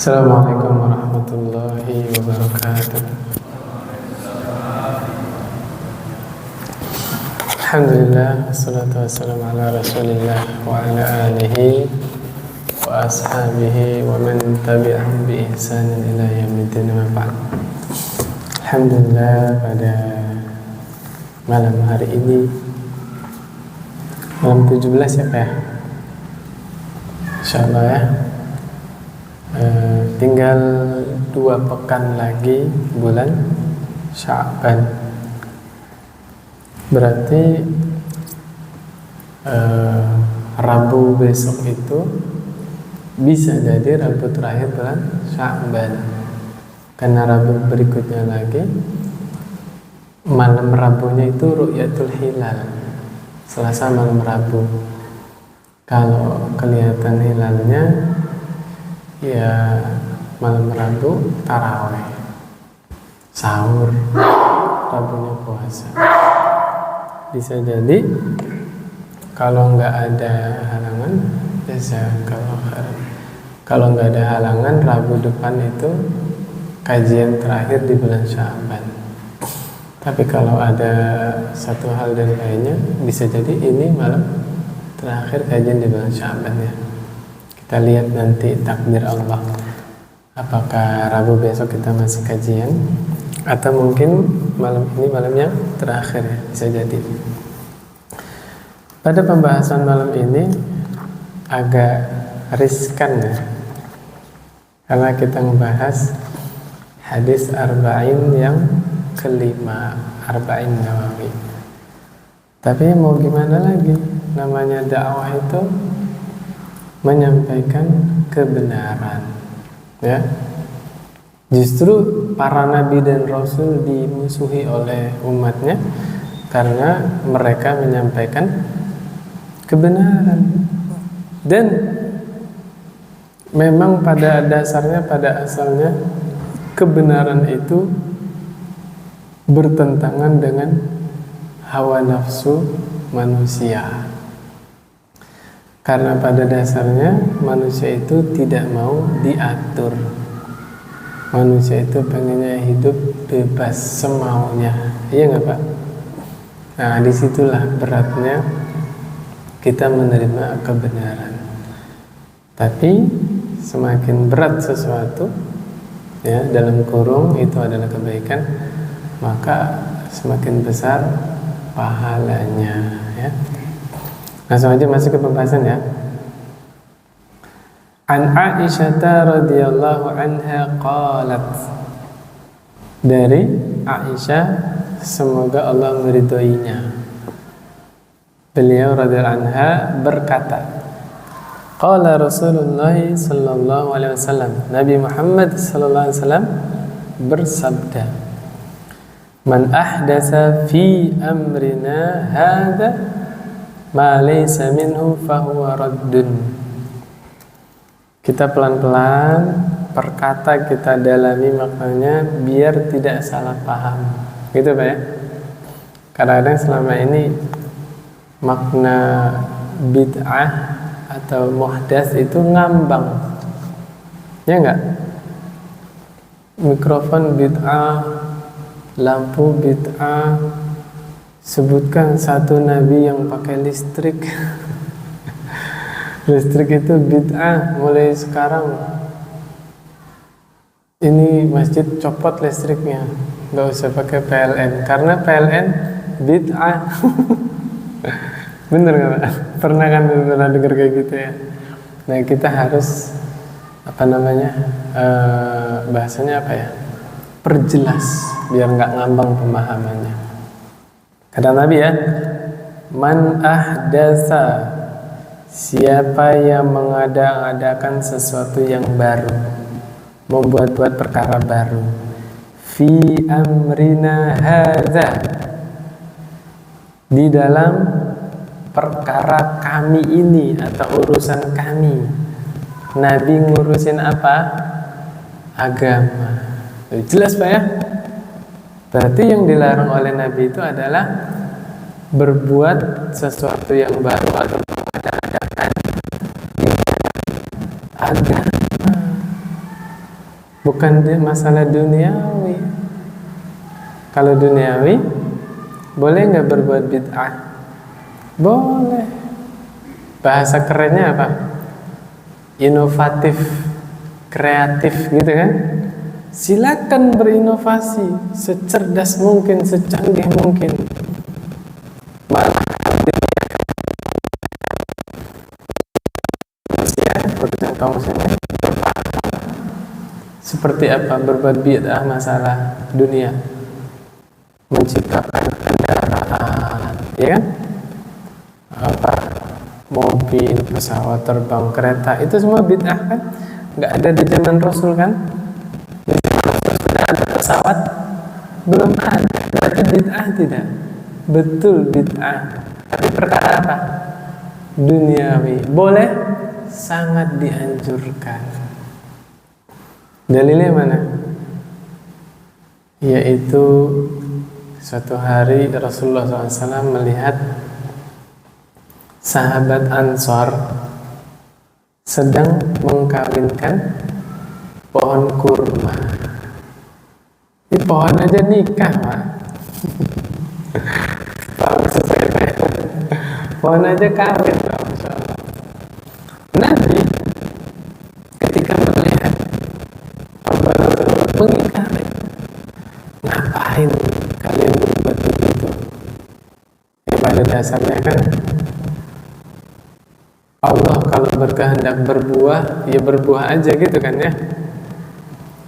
Assalamualaikum warahmatullahi wabarakatuh. Alhamdulillah, wassalatu wassalamu ala rasulillah wa ala alihi wa ashabihi wa man tabi'ahum bi ihsanin ila yaumiddin wa ba'd. Alhamdulillah, pada malam hari ini malam 17 ya Pak ya? Insyaallah ya. Tinggal 2 pekan lagi bulan Sya'ban. Berarti Rabu besok itu bisa jadi Rabu terakhir bulan Sya'ban. Karena Rabu berikutnya lagi malam Rabunya itu Ru'yatul Hilal, Selasa malam Rabu. Kalau kelihatan hilalnya ya malam Rabu taraweh, sahur, Rabunya puasa. Bisa jadi kalau nggak ada halangan, kalau nggak ada halangan Rabu depan itu kajian terakhir di bulan Sya'ban. Tapi kalau ada satu hal dan lainnya, bisa jadi ini malam terakhir kajian di bulan Sya'ban ya. Kita lihat nanti takdir Allah. Apakah Rabu besok kita masih kajian atau mungkin malam ini malam yang terakhir ya, bisa jadi. Pada pembahasan malam ini agak riskan ya, karena kita membahas hadis arba'in yang kelima, arba'in Nawawi. Tapi mau gimana lagi, namanya dakwah itu menyampaikan kebenaran ya. Justru para nabi dan rasul dimusuhi oleh umatnya karena mereka menyampaikan kebenaran. Dan memang pada dasarnya, pada asalnya kebenaran itu bertentangan dengan hawa nafsu manusia. Karena pada dasarnya manusia itu tidak mau diatur. Manusia itu pengennya hidup bebas semaunya, iya nggak Pak? Nah, disitulah beratnya kita menerima kebenaran. Tapi semakin berat sesuatu, ya dalam kurung itu adalah kebaikan, maka semakin besar pahalanya, ya. Langsung aja masuk ke pembahasan ya. An Aisyah radhiyallahu anha qalat. Dari Aisyah, semoga Allah meridhoinya. Beliau radhiyallahu anha berkata, qala Rasulullah sallallahu alaihi wasallam, Nabi Muhammad sallallahu alaihi wasallam bersabda, man ahdatsa fi amrina hadza ma laysa minhu fahuwa raddun. Kita pelan-pelan perkata kita dalami maknanya biar tidak salah paham, gitu Pak ya. Kadang-kadang selama ini makna bid'ah atau muhdats itu ngambang, ya enggak? Mikrofon bid'ah, lampu bid'ah, sebutkan satu nabi yang pakai listrik. Listrik itu bid'ah mulai sekarang. Ini masjid copot listriknya, nggak usah pakai PLN karena PLN bid'ah. Bener nggak Pak? Pernah kan dengar kayak gitu ya? Nah kita harus bahasanya apa ya? Perjelas biar nggak ngambang pemahamannya. Kata Nabi ya, man ahdatsa, siapa yang mengada-adakan sesuatu yang baru, membuat-buat perkara baru, fi amrina hadza, di dalam perkara kami ini atau urusan kami. Nabi ngurusin apa? Agama. Jelas Pak ya? Berarti yang dilarang oleh Nabi itu adalah berbuat sesuatu yang baru atau mengada-adakan agama. bukan masalah duniawi. Kalau duniawi, boleh nggak berbuat bid'ah? Boleh. Bahasa kerennya apa? Inovatif, kreatif gitu kan? Silakan berinovasi secerdas mungkin, secanggih mungkin. Malah seperti apa berbuat bid'ah masalah dunia, menciptakan kendaraan, ya kan? Apa mobil, pesawat terbang, kereta, itu semua bid'ah kan? Nggak ada di zaman Rasul kan? Di zaman Rasul sudah ada pesawat? Belum ada. Berarti bid'ah tidak? Betul bid'ah. Tapi perkara apa? Duniawi. Boleh? Sangat dianjurkan. Dalilnya mana? Yaitu suatu hari Rasulullah SAW melihat sahabat Ansor sedang mengkawinkan pohon kurma. Ini pohon aja nikah, Pak. Pohon aja kawin, Pak. Nabi ketika melihat mengingkari, ngapain kalian berbuat begitu? Ya, pada dasarnya kan Allah kalau berkehendak berbuah, ya berbuah aja gitu kan ya.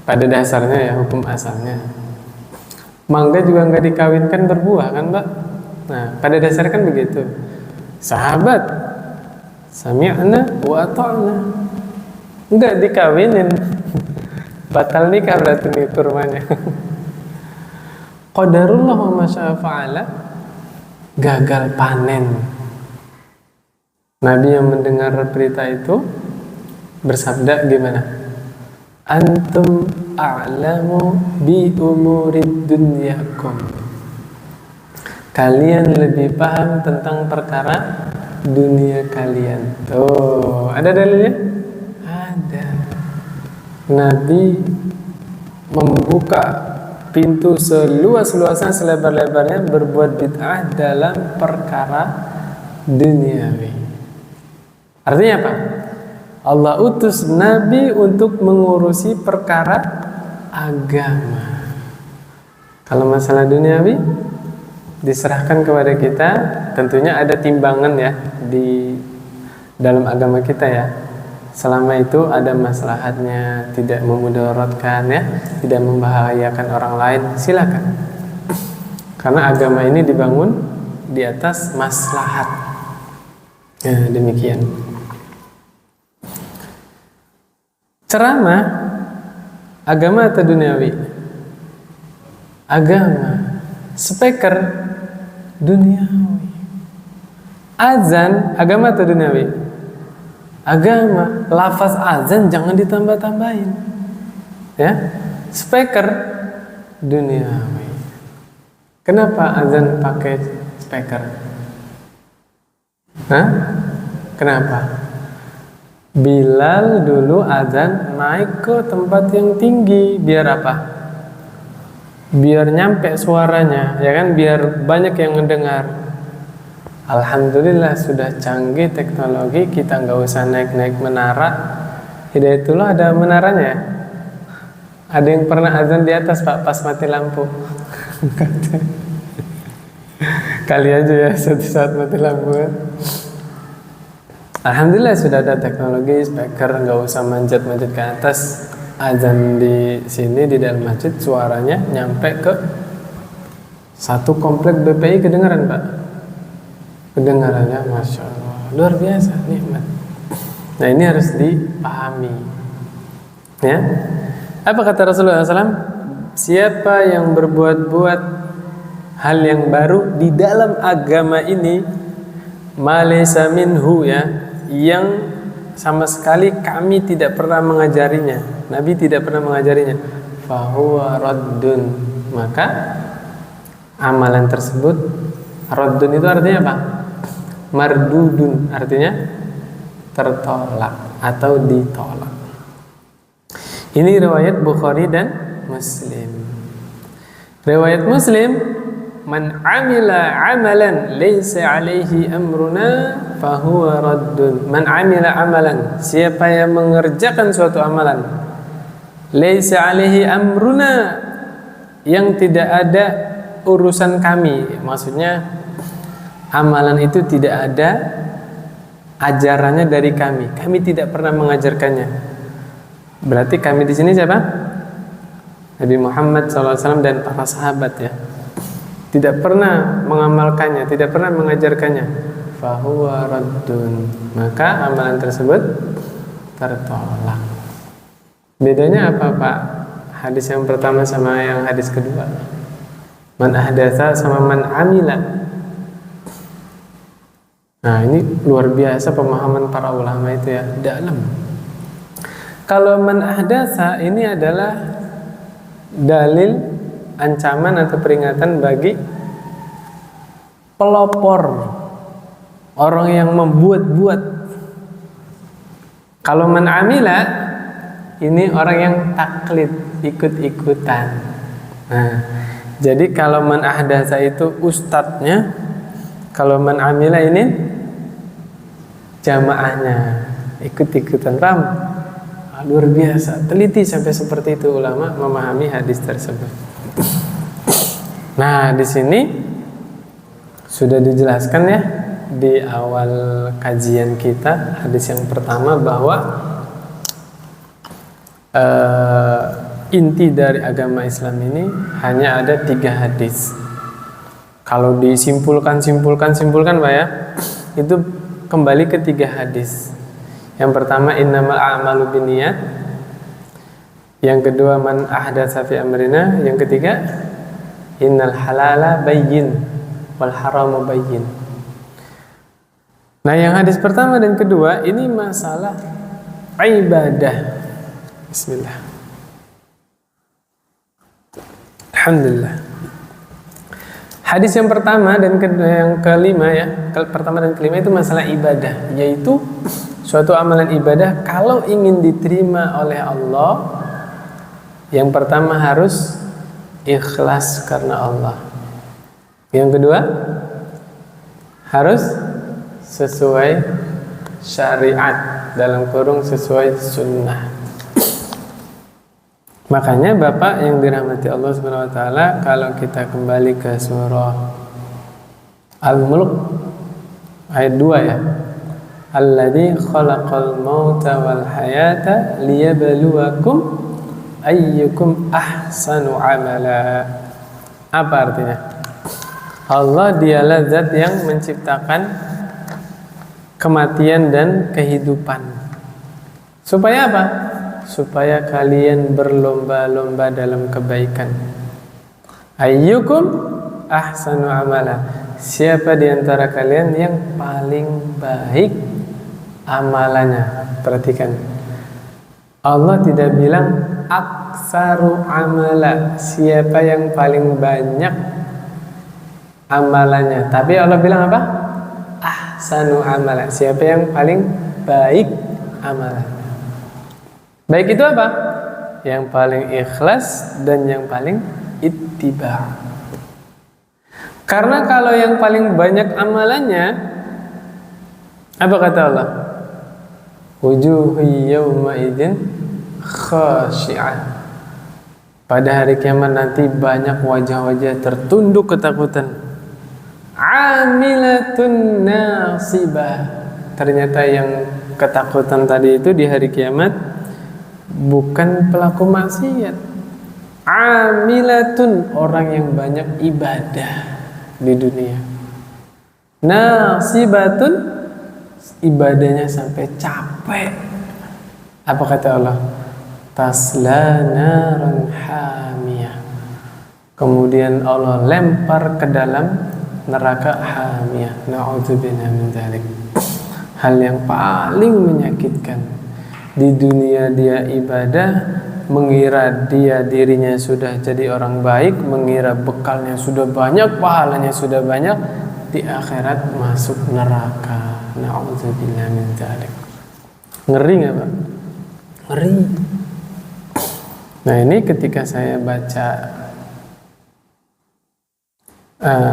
Pada dasarnya ya, hukum asalnya. Mangga juga nggak dikawinkan berbuah kan, Mbak? Nah, pada dasarnya kan begitu. Sahabat, sami'na wa ata'na, nggak dikawinin, batal nikah berarti nih kurmanya. Qadarullah wa masya'a fa'ala, gagal panen. Nabi yang mendengar berita itu bersabda gimana? Antum a'lamu bi umurid dunyakum. Kalian lebih paham tentang perkara dunia kalian. Tuh, ada dalilnya? Ada. Nabi membuka pintu seluas-luasnya, selebar-lebarnya berbuat bid'ah dalam perkara duniawi. Artinya apa? Allah utus Nabi untuk mengurusi perkara agama. Kalau masalah duniawi diserahkan kepada kita, tentunya ada timbangan ya di dalam agama kita ya. Selama itu ada maslahatnya, tidak memudaratkan ya, tidak membahayakan orang lain, silakan. Karena agama ini dibangun di atas maslahat. Ya, demikian. Ceramah agama atau duniawi? Agama. Speaker duniawi. Azan agama atau duniawi? Agama. Lafaz azan jangan ditambah-tambahin. Ya. Speaker duniawi. Kenapa azan pakai speaker? Hah? Kenapa? Bilal dulu azan naik ke tempat yang tinggi, biar apa? Biar nyampe suaranya, ya kan? Biar banyak yang mendengar. Alhamdulillah sudah canggih teknologi, kita nggak usah naik-naik menara. Hidayatullah ada menaranya. Ada yang pernah azan di atas, Pak, pas mati lampu. Kali aja ya suatu saat mati lampu kan? Alhamdulillah sudah ada teknologi speaker, nggak usah manjat-manjat ke atas. Azan di sini di dalam masjid suaranya nyampe ke satu komplek BPI, kedengaran Pak? Kedengarannya Masya Allah, luar biasa, nikmat. Nah ini harus dipahami ya. Apa kata Rasulullah SAW? Siapa yang berbuat-buat hal yang baru di dalam agama ini, malaysa minhu ya, yang sama sekali kami tidak pernah mengajarinya, Nabi tidak pernah mengajarinya, fahuwa raddun, maka amalan tersebut, raddun itu artinya apa? Mardudun, artinya tertolak atau ditolak. Ini riwayat Bukhari dan Muslim. Riwayat Muslim, man amila amalan laysa alaihi amruna fahuwa raddun. Man amila amalan, siapa yang mengerjakan suatu amalan laysa alaihi amruna, yang tidak ada urusan kami. Maksudnya amalan itu tidak ada ajarannya dari kami. Kami tidak pernah mengajarkannya. Berarti kami di sini siapa? Nabi Muhammad SAW dan para sahabat ya. Tidak pernah mengamalkannya, tidak pernah mengajarkannya. Fahuwa raddun. Maka amalan tersebut tertolak. Bedanya apa Pak? Hadis yang pertama sama yang hadis kedua. Man ahdatsa sama man amila. Nah ini luar biasa pemahaman para ulama itu ya, dalam. Kalau man ahdatsa ini adalah dalil ancaman atau peringatan bagi pelopor, orang yang membuat-buat. Kalau man amila ini orang yang taklid, ikut-ikutan. Nah, jadi kalau man ahdatsa itu ustadznya, kalau man amila ini jamaahnya, ikut-ikutan. Paham? Luar biasa, teliti sampai seperti itu ulama memahami hadis tersebut. Nah, di sini sudah dijelaskan ya di awal kajian kita, hadis yang pertama bahwa inti dari agama Islam ini hanya ada 3 hadis. Kalau disimpulkan Pak ya, itu kembali ke 3 hadis. Yang pertama innamal a'malu binniyat. Yang kedua man ahdatsa fi amrina. Yang ketiga innal halala bayyin wal haramu bayyin. Nah, yang hadis pertama dan kedua ini masalah ibadah. Bismillah. Alhamdulillah. Hadis yang pertama dan yang kelima ya, pertama dan kelima itu masalah ibadah, yaitu suatu amalan ibadah kalau ingin diterima oleh Allah, yang pertama harus ikhlas karena Allah. Yang kedua harus sesuai syariat, dalam kurung sesuai sunnah. Makanya Bapak yang dirahmati Allah Subhanahu wa taala, kalau kita kembali ke surah Al-Mulk ayat 2 ya. Alladzi khalaqal mauta wal hayata liyabluwakum ayyukum ahsanu amala. Apa artinya? Allah dialah zat yang menciptakan kematian dan kehidupan. Supaya apa? Supaya kalian berlomba-lomba dalam kebaikan. Ayyukum ahsanu amala. Siapa di antara kalian yang paling baik amalannya? Perhatikan, Allah tidak bilang aksaru amala, siapa yang paling banyak amalannya, tapi Allah bilang apa? Ahsanu amala, siapa yang paling baik amalannya. Baik itu apa? Yang paling ikhlas dan yang paling ittiba. Karena kalau yang paling banyak amalannya, apa kata Allah? Wujuhu yawma idzin khashi'ah. Pada hari kiamat nanti banyak wajah-wajah tertunduk ketakutan. Amilatun nasibah. Ternyata yang ketakutan tadi itu di hari kiamat bukan pelaku maksiat. Amilatun, orang yang banyak ibadah di dunia. Nasibatun, ibadahnya sampai capek. Apa kata Allah? Tasla naran hamiyah. Kemudian Allah lempar ke dalam neraka hamiyah. Na'udzubillah min dzalik. Hal yang paling menyakitkan. Di dunia dia ibadah, mengira dia dirinya sudah jadi orang baik, mengira bekalnya sudah banyak, pahalanya sudah banyak, di akhirat masuk neraka. Na'udzubillah min dzalik. Ngeri nggak Pak? Ngeri. Nah ini ketika saya baca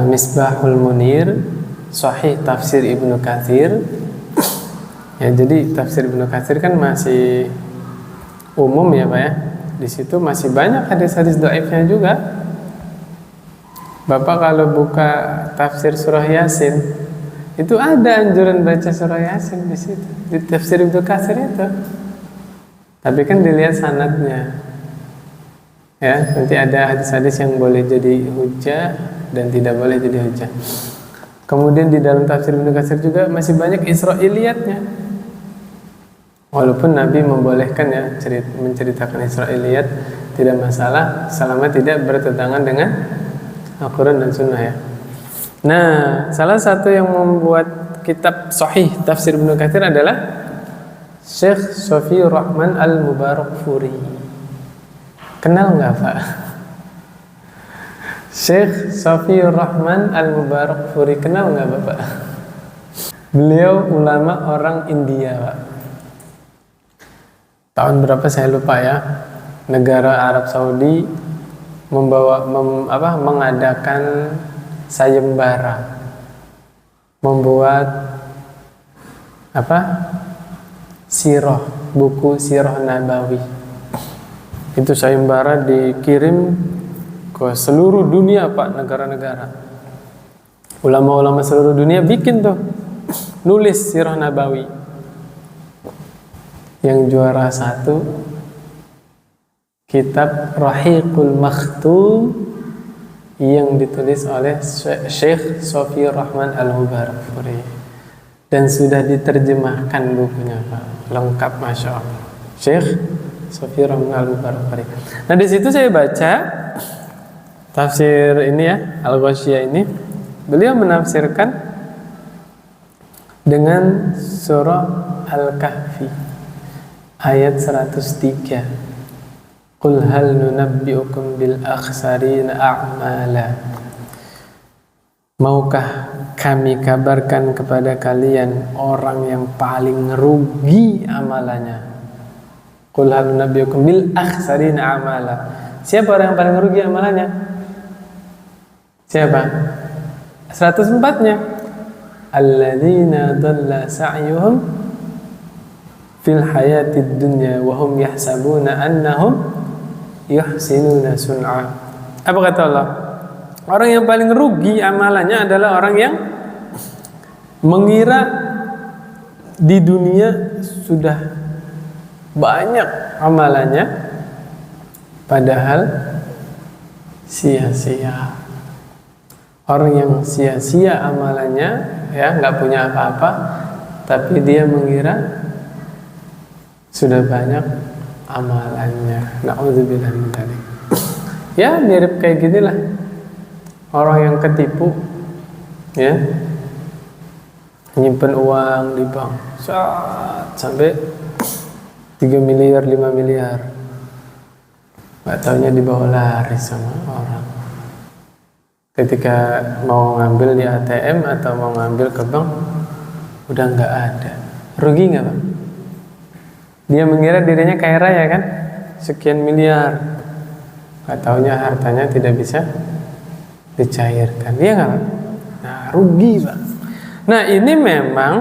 Misbahul Munir, Sahih Tafsir Ibnu Katsir, ya jadi Tafsir Ibnu Katsir kan masih umum ya Pak ya. Di situ masih banyak hadis-hadis dhaifnya juga. Bapak kalau buka Tafsir Surah Yasin, itu ada anjuran baca Surah Yasin di situ, di Tafsir Ibnu Katsir itu. Tapi kan dilihat sanadnya. Ya, nanti ada hadis-hadis yang boleh jadi hujah dan tidak boleh jadi hujah. Kemudian di dalam Tafsir Ibnu Katsir juga masih banyak Israiliyatnya. Walaupun Nabi membolehkan ya menceritakan Israiliyat, tidak masalah selama tidak bertentangan dengan Al-Quran dan Sunnah ya. Nah, salah satu yang membuat kitab Sahih Tafsir Ibnu Katsir adalah Syekh Sofiyur Rahman Al-Mubarakfuri. Kenal nggak Pak? Syekh Sofiyur Rahman Al-Mubarakfuri, kenal nggak Bapak? Beliau ulama orang India Pak. Tahun berapa saya lupa ya. Negara Arab Saudi mengadakan sayembara, membuat sirah, buku Sirah Nabawi. Itu sayembara dikirim ke seluruh dunia Pak, negara-negara. Ulama-ulama seluruh dunia bikin tuh, nulis Sirah Nabawi. Yang juara 1 kitab Rahiqul Makhtum yang ditulis oleh Syekh Sofiyur Rahman Al-Mubarakfuri, dan sudah diterjemahkan bukunya Pak, lengkap Masya Allah, Syekh Sofiyur Rahman Al-Mubarakfuri. Nah di situ saya baca tafsir ini ya, Al-Ghasyiyah ini, beliau menafsirkan dengan surah Al-Kahfi ayat 103. Qul hal nunabbi'ukum bil akhsarina a'mala. Maukah kami kabarkan kepada kalian orang yang paling rugi amalannya? Qul hal nunabbi'ukum bil akhsarina a'mala. Siapa orang yang paling rugi amalannya? Siapa? 104-nya. Alladzina dhalla sa'yuhum fil hayatid dunya wa hum yahsabuna annahum yuhsinuna sun'a. Apa kata Allah? Orang yang paling rugi amalannya adalah orang yang mengira di dunia sudah banyak amalannya, padahal sia-sia. Orang yang sia-sia amalannya, ya nggak punya apa-apa, tapi dia mengira sudah banyak amalannya. Na'udzubillah min dzalik. Ya mirip kayak ginilah orang yang ketipu, ya nyimpen uang di bank sampai 3 miliar 5 miliar, nggak taunya dibawa lari sama orang. Ketika mau ngambil di ATM atau mau ngambil ke bank udah nggak ada. Rugi nggak Pak? Dia mengira dirinya kaya raya kan, sekian miliar, nggak taunya hartanya tidak bisa dicairkan, iya nggak Pak? Nah rugi Pak. Nah ini memang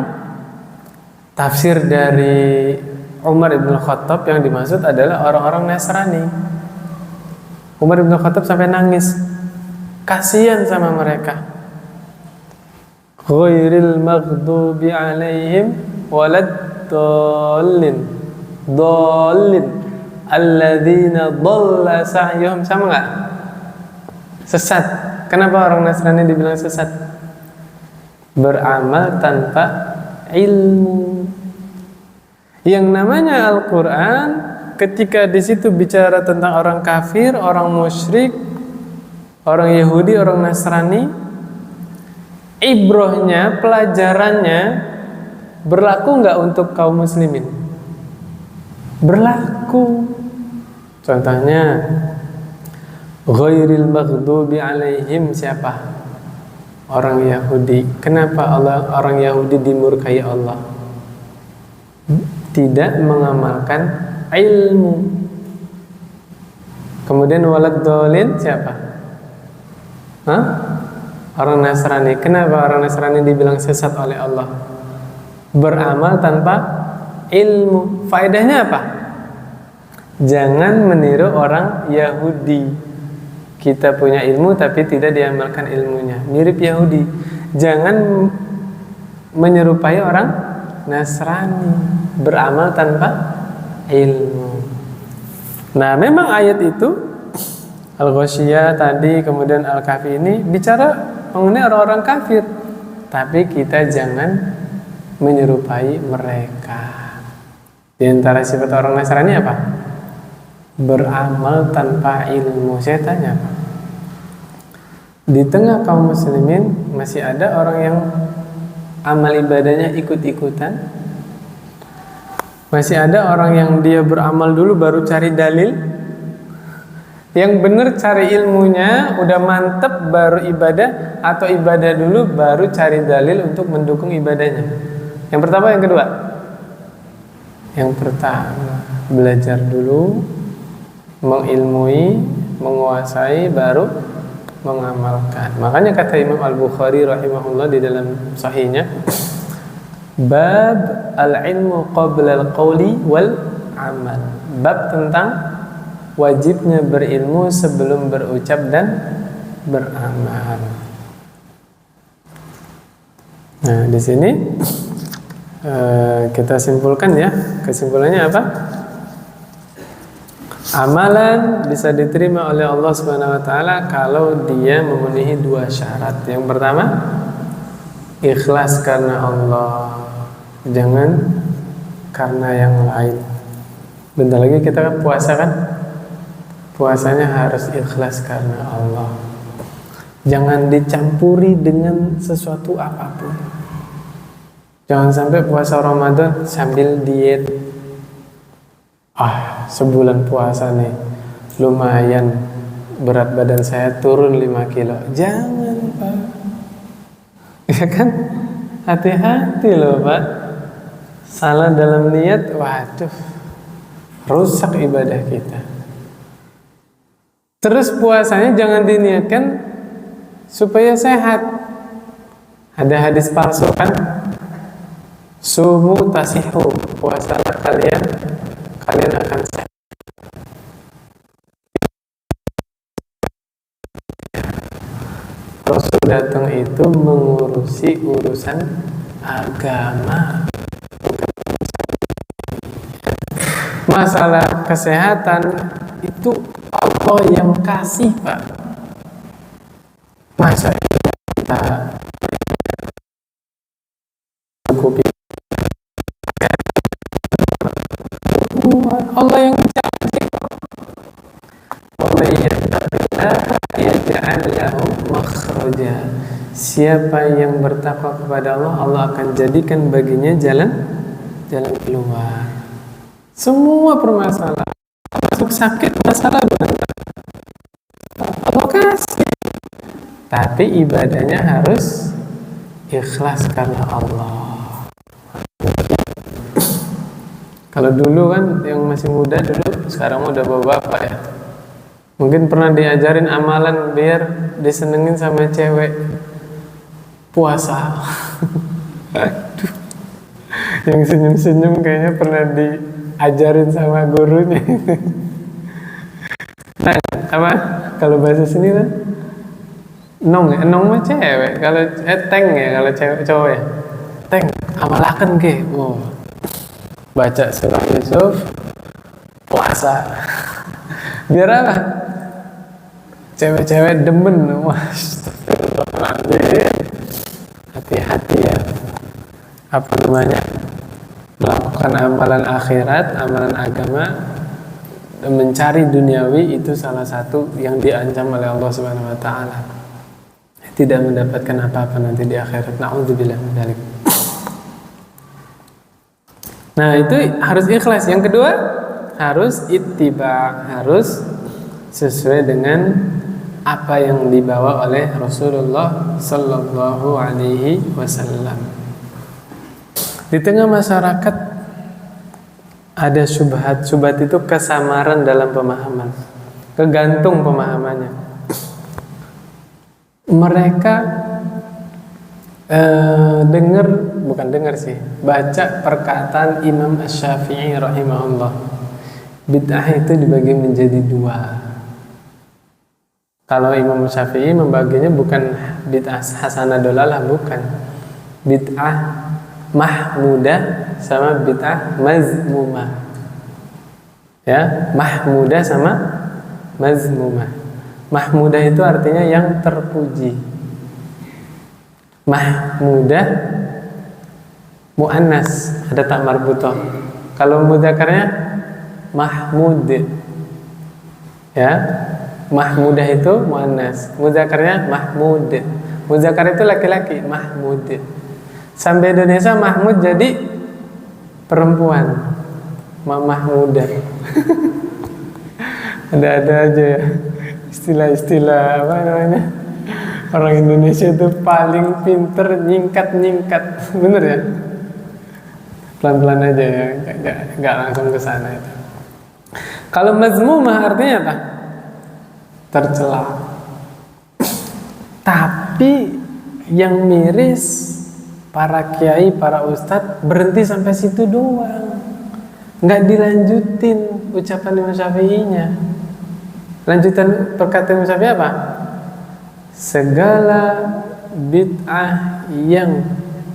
tafsir dari Umar ibn Khattab yang dimaksud adalah orang-orang Nasrani. Umar ibn Khattab sampai nangis, kasihan sama mereka. Ghairil maghdubi alaihim waladdallin. Dhalin alladzina dhalla sa'yuhum, sama enggak? Sesat. Kenapa orang Nasrani dibilang sesat? Beramal tanpa ilmu. Yang namanya Al-Qur'an ketika di situ bicara tentang orang kafir, orang musyrik, orang Yahudi, orang Nasrani, ibrohnya, pelajarannya berlaku enggak untuk kaum muslimin? Berlaku. Contohnya ghairil maghdubi alaihim, siapa? Orang Yahudi. Kenapa orang Yahudi dimurkai Allah? Tidak mengamalkan ilmu. Kemudian walad dolin siapa? Hah? Orang Nasrani. Kenapa orang Nasrani dibilang sesat oleh Allah? Beramal tanpa ilmu. Faedahnya apa? Jangan meniru orang Yahudi. Kita punya ilmu tapi tidak diamalkan ilmunya. Mirip Yahudi. Jangan menyerupai orang Nasrani. Beramal tanpa ilmu. Nah, memang ayat itu Al-Ghasyiyah tadi, kemudian Al-Kahfi ini bicara mengenai orang-orang kafir. Tapi kita jangan menyerupai mereka. Di antara sifat orang Nasrani apa? Beramal tanpa ilmu. Saya tanya, Pak, di tengah kaum muslimin masih ada orang yang amal ibadahnya ikut-ikutan? Masih ada orang yang dia beramal dulu baru cari dalil? Yang benar cari ilmunya udah mantep baru ibadah, atau ibadah dulu baru cari dalil untuk mendukung ibadahnya? Yang pertama, yang kedua? Yang pertama, belajar dulu, mengilmui, menguasai, baru mengamalkan. Makanya kata Imam Al-Bukhari rahimahullah di dalam sahihnya, bab al-ilmu qabla al-qawli wal amal. Bab tentang wajibnya berilmu sebelum berucap dan beramal. Nah, di sini kita simpulkan ya. Kesimpulannya apa? Amalan bisa diterima oleh Allah Subhanahu wa taala kalau dia memenuhi dua syarat. Yang pertama, ikhlas karena Allah, jangan karena yang lain. Bentar lagi kita puasa kan? Puasanya harus ikhlas karena Allah. Jangan dicampuri dengan sesuatu apapun. Jangan sampai puasa Ramadan sambil diet. Sebulan puasa nih, lumayan berat badan saya turun 5 kilo. Jangan, Pak. Ya kan? Hati-hati loh, Pak. Salah dalam niat, waduh, rusak ibadah kita. Terus puasanya jangan diniatkan supaya sehat. Ada hadis palsu kan? Sumu tasihu, puasalah kalian akan sehat. Rasul datang itu mengurusi urusan agama. Masalah kesehatan itu Allah yang kasih, Pak. Masa kita cukupi Allah yang cantik. Siapa yang bertakwa kepada Allah, Allah akan jadikan baginya jalan keluar. Semua permasalahan, masuk sakit, masalah Allah kasih. Tapi ibadahnya harus ikhlas karena Allah. Kalau dulu kan yang masih muda dulu, sekarang udah bapak-bapak ya, mungkin pernah diajarin amalan biar disenengin sama cewek, puasa. Aduh, yang senyum-senyum kayaknya pernah diajarin sama gurunya. Nah, apa? Kalau bahasa sini kan nong mah cewek, kalau teng ya, kalau cewek cowok ya, teng amalakan ke, baca surah Yusuf, puasa. Biar apa? Cewek-cewek demen. Hati-hati ya. Apa namanya? Melakukan amalan akhirat, amalan agama, dan mencari duniawi itu salah satu yang diancam oleh Allah Subhanahu wa taala. Tidak mendapatkan apa-apa nanti di akhirat. Na'udzubillah min dzalik. Nah, itu harus ikhlas. Yang kedua, harus ittiba, harus sesuai dengan apa yang dibawa oleh Rasulullah sallallahu alaihi wasallam. Di tengah masyarakat ada syubhat. Syubhat itu kesamaran dalam pemahaman. kegantung pemahamannya. Mereka baca perkataan Imam Asy-Syafi'i rahimahullah. Bid'ah itu dibagi menjadi dua. Kalau Imam Syafi'i membaginya bukan bid'ah hasanah dolalah, bukan. Bid'ah mahmudah sama bid'ah mazmumah. Ya, mahmudah sama mazmumah. Mahmudah itu artinya yang terpuji. Mahmudah muannas, ada tak marbutah. Kalau mudzakarnya mahmud. Ya. Mahmudah itu muannas, mudzakarnya mahmud. Mudzakar itu laki-laki, mahmud. Sampai Indonesia Mahmud jadi perempuan, mamah muda. Ada aja ya istilah-istilah apa namanya. Orang Indonesia itu paling pinter nyingkat-nyingkat, bener ya? Pelan-pelan aja ya, nggak langsung ke sana itu. Kalau mazmumah artinya apa? Tercela. Tapi yang miris para kiai, para ustadz berhenti sampai situ doang, nggak dilanjutin ucapan Imam Syafi'inya. Lanjutan perkataan Imam Syafi'i apa? Segala bid'ah yang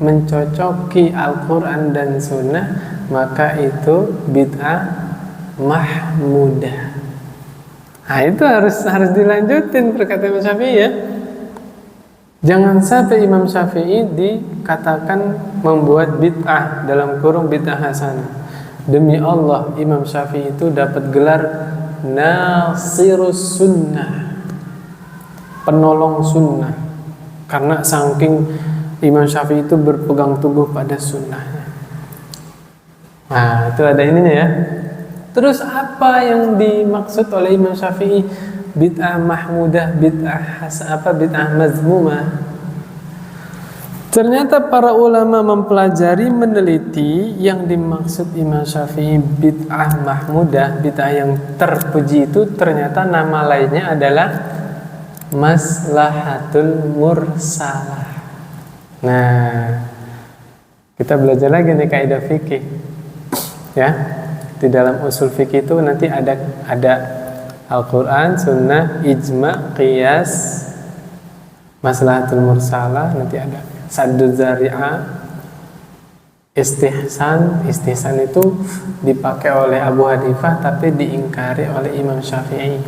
mencocoki Al-Quran dan Sunnah maka itu bid'ah mahmudah. Nah itu harus dilanjutin perkataan Imam Syafi'i ya. Jangan sampai Imam Syafi'i dikatakan membuat bid'ah dalam kurung bid'ah hasanah. Demi Allah, Imam Syafi'i itu dapat gelar Nasirus Sunnah, penolong sunnah, karena saking Imam Syafi'i itu berpegang teguh pada sunnahnya. Nah itu ada ininya ya. Terus apa yang dimaksud oleh Imam Syafi'i bid'ah mahmudah, bid'ah mazmumah? Ternyata para ulama mempelajari, meneliti yang dimaksud Imam Syafi'i bid'ah mahmudah, bid'ah yang terpuji itu ternyata nama lainnya adalah maslahatul mursalah. Nah, kita belajar lagi nih kaidah fikih. Ya. Di dalam usul fikih itu nanti ada Al-Quran, Sunnah, Ijma', Qiyas, Maslahatul Mursalah, nanti ada Sadduz Zari'ah, Istihsan. Istihsan itu dipakai oleh Abu Hanifah tapi diingkari oleh Imam Syafi'i.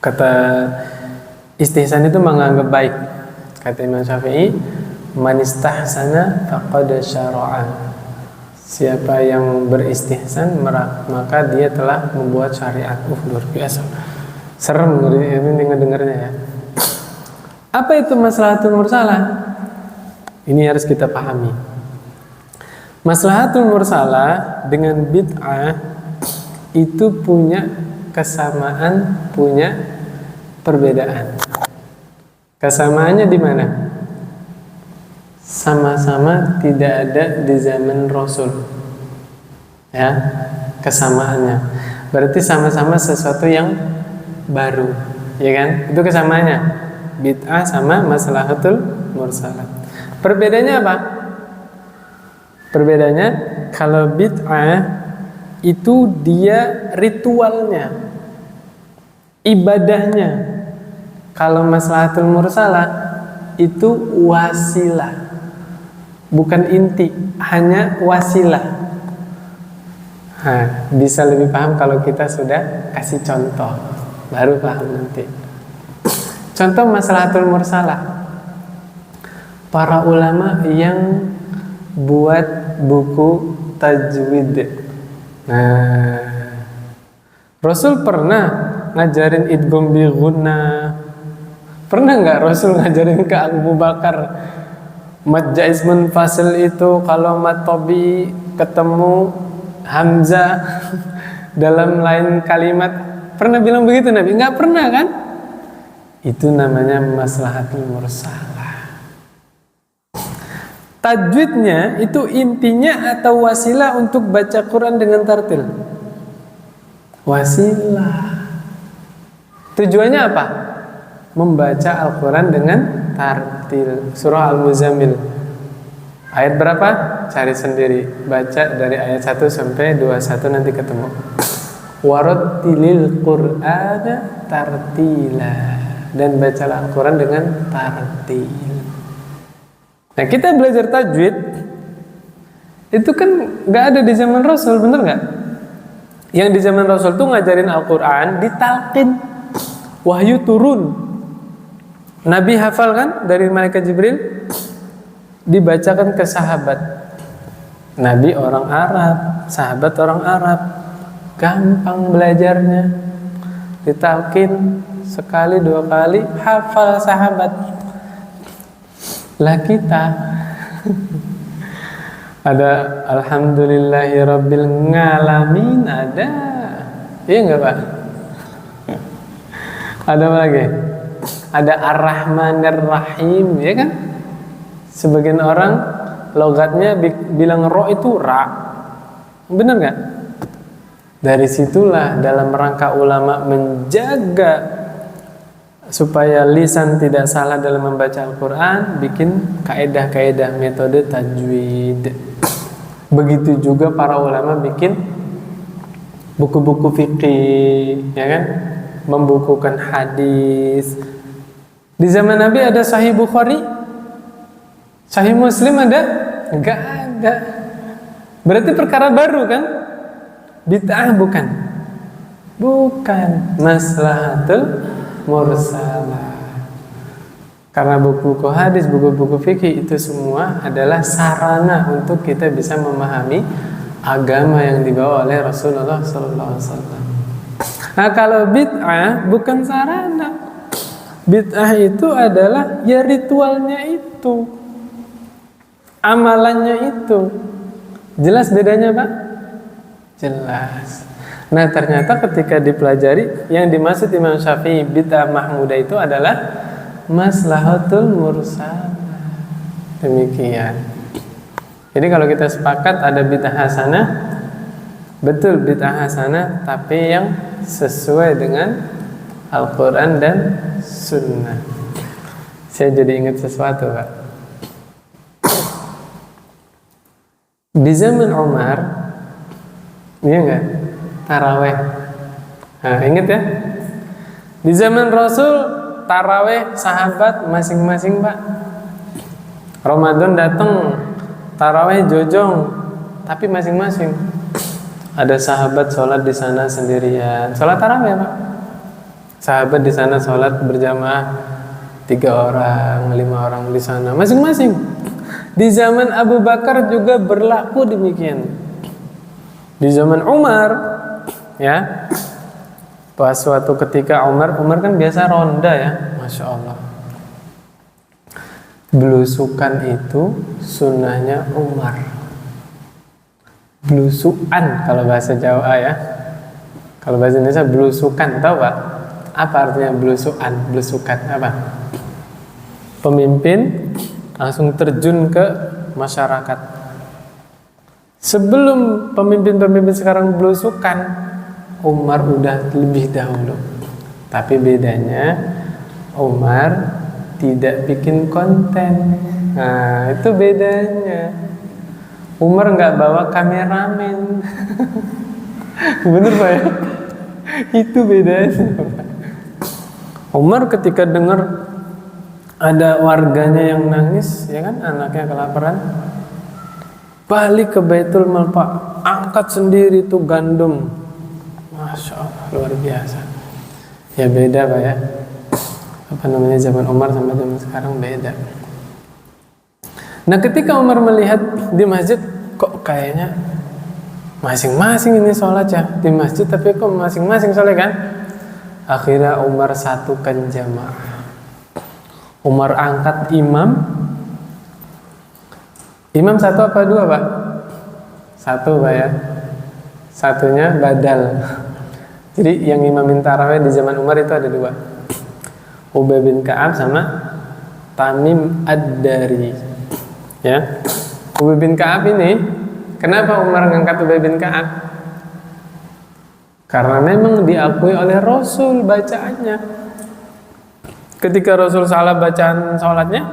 Kata istihsan itu menganggap baik. Kata Imam Syafi'i, man istahsana faqad syara'a. Siapa yang beristihsan maka dia telah membuat syariat. Luar biasa. Serem ini ngedengarnya ya. Apa itu maslahatul mursalah? Ini harus kita pahami. Maslahatul mursalah dengan bid'ah itu punya kesamaan, punya perbedaan. Kesamaannya di mana? Sama-sama tidak ada di zaman Rasul. Ya, kesamaannya. Berarti sama-sama sesuatu yang baru, ya kan? Itu kesamaannya. Bid'ah sama maslahatul mursalah. Perbedaannya apa? Perbedaannya kalau bid'ah itu dia ritualnya, ibadahnya. Kalau maslahatul mursalah itu wasilah. Bukan inti, hanya wasilah. Nah, bisa lebih paham kalau kita sudah kasih contoh, baru paham nanti. Contoh maslahatul mursalah. Para ulama yang buat buku tajwid. Nah, Rasul pernah ngajarin idgham bi gunnah. Pernah nggak Rasul ngajarin ke Abu Bakar mad jaiz munfasil itu kalau mad tabi ketemu hamzah dalam lain kalimat? Pernah bilang begitu Nabi? Nggak pernah kan? Itu namanya maslahatul mursalah. Tajwidnya itu intinya atau wasilah untuk baca Quran dengan tartil? Wasilah. Tujuannya apa? Membaca Al-Quran dengan tartil. Surah Al-Muzammil ayat berapa? Cari sendiri. Baca dari ayat 1 sampai 21 nanti ketemu. Warattilil Qur'ana tartila. Dan bacalah Al-Quran dengan tartil. Nah, kita belajar tajwid itu kan gak ada di zaman Rasul, bener gak? Yang di zaman Rasul tuh ngajarin Al-Quran ditalqin, wahyu turun. Nabi hafal kan dari malaikat Jibril, dibacakan ke sahabat. Nabi orang Arab, sahabat orang Arab, gampang belajarnya. Ditalqin sekali dua kali hafal sahabat. Lah kita ada alhamdulillahirabbil ngalamin, ada. Iya enggak, Pak? Ada apa lagi? Ada ar-rahmanir rahim, ya kan? Sebagian orang logatnya bilang ro itu ra. Benar enggak? Dari situlah dalam rangka ulama menjaga supaya lisan tidak salah dalam membaca Al-Quran, bikin kaedah-kaedah metode tajwid. Begitu juga para ulama bikin buku-buku fikih, ya kan? Membukukan hadis. Di zaman Nabi ada Sahih Bukhari, Sahih Muslim ada? Enggak ada. Berarti perkara baru kan? Bid'ah bukan? Bukan. Maslahatul mursalah. Karena buku-buku hadis, buku-buku fikih itu semua adalah sarana untuk kita bisa memahami agama yang dibawa oleh Rasulullah SAW. Nah, kalau bid'ah bukan sarana. Bid'ah itu adalah ya ritualnya itu, amalannya itu. Jelas bedanya, Pak? Jelas. Nah, ternyata ketika dipelajari, yang dimaksud Imam Syafi'i bid'ah mahmudah itu adalah maslahatul mursalah. Demikian. Jadi kalau kita sepakat ada bid'ah hasanah, betul bid'ah hasanah, tapi yang sesuai dengan Al-Quran dan Sunnah. Saya jadi ingat sesuatu, Pak. Di zaman Umar, iya enggak? Taraweh. Nah, ingat ya? Di zaman Rasul, taraweh sahabat masing-masing, Pak. Ramadan datang, taraweh jojong, tapi masing-masing. Ada sahabat sholat di sana sendirian, sholat taraweh, Pak. Sahabat di sana sholat berjamaah 3 orang, 5 orang di sana, masing-masing. Di zaman Abu Bakar juga berlaku demikian. Di zaman Umar, ya, pas suatu ketika Umar kan biasa ronda ya, Masya Allah. Belusukan itu sunnahnya Umar. Belusukan kalau bahasa Jawa ya. Kalau bahasa Indonesia belusukan, tahu Pak? Apa artinya belusukan? Belusukan apa? Pemimpin langsung terjun ke masyarakat. Sebelum pemimpin-pemimpin sekarang belusukan, Umar udah lebih dahulu. Tapi bedanya Umar tidak bikin konten. Nah, itu bedanya. Umar nggak bawa kameramen. Bener Pak ya? Itu bedanya. Umar ketika dengar ada warganya yang nangis, ya kan, anaknya kelaparan, balik ke Baitul Mal, Pak, angkat sendiri tuh gandum. Masya Allah, luar biasa. Ya beda Pak ya. Apa namanya, zaman Umar sama zaman sekarang beda. Nah, ketika Umar melihat di masjid, kok kayaknya masing-masing ini sholat ya di masjid, tapi kok masing-masing sholat kan? Akhirnya Umar satukan jamaah. Umar angkat imam. Imam satu apa dua, Pak? Satu, Pak ya. Satunya badal. Jadi yang imamin tarawih di zaman Umar itu ada dua, Ubay bin Ka'ab sama Tamim Ad-Dari. Ya, Ubay bin Ka'ab ini, kenapa Umar ngangkat Ubay bin Ka'ab? Karena memang diakui oleh Rasul bacaannya. Ketika Rasul salah bacaan sholatnya,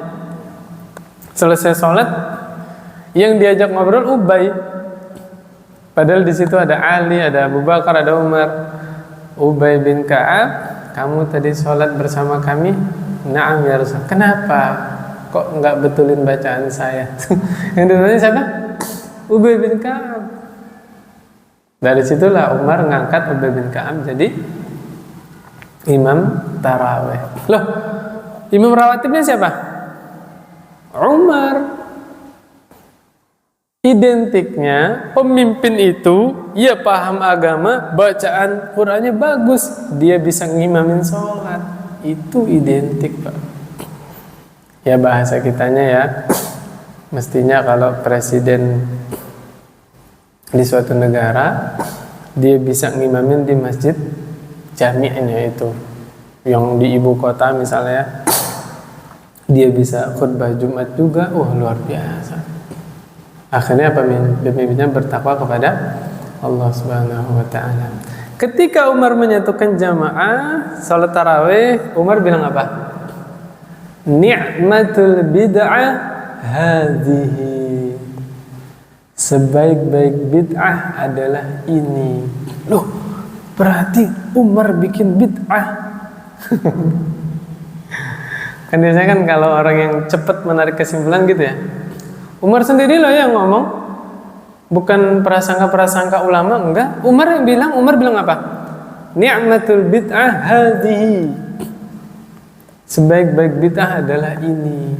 selesai sholat, yang diajak ngobrol Ubay. Padahal di situ ada Ali, ada Abu Bakar, ada Umar. Ubay bin Ka'ab, kamu tadi sholat bersama kami? Na'am ya Rasul. Kenapa? Kok nggak betulin bacaan saya? Yang ditanya siapa? Ubay bin Ka'ab. Dari situlah Umar ngangkat Ubay bin Ka'ab jadi imam taraweh. Loh, imam rawatibnya siapa? Umar. Identiknya pemimpin itu ia paham agama, bacaan Qur'annya bagus, dia bisa ngimamin sholat. Itu identik, Pak. Ya bahasa kitanya ya, mestinya kalau presiden di suatu negara dia bisa ngimamin di masjid jami'nya itu, yang di ibu kota misalnya, dia bisa khutbah Jumat juga, luar biasa. Akhirnya pemimpinnya bertakwa kepada Allah Subhanahu wa taala. Ketika Umar menyatukan jamaah salat tarawih, Umar bilang apa? Ni'matul bid'ah hadhihi. Sebaik-baik bid'ah adalah ini. Loh, berarti Umar bikin bid'ah. Kan biasanya kan kalau orang yang cepat menarik kesimpulan gitu ya, Umar sendiri loh yang ngomong, bukan prasangka-prasangka ulama, enggak. Umar bilang apa? Ni'matul bid'ah hadhihi. Sebaik-baik bid'ah adalah ini.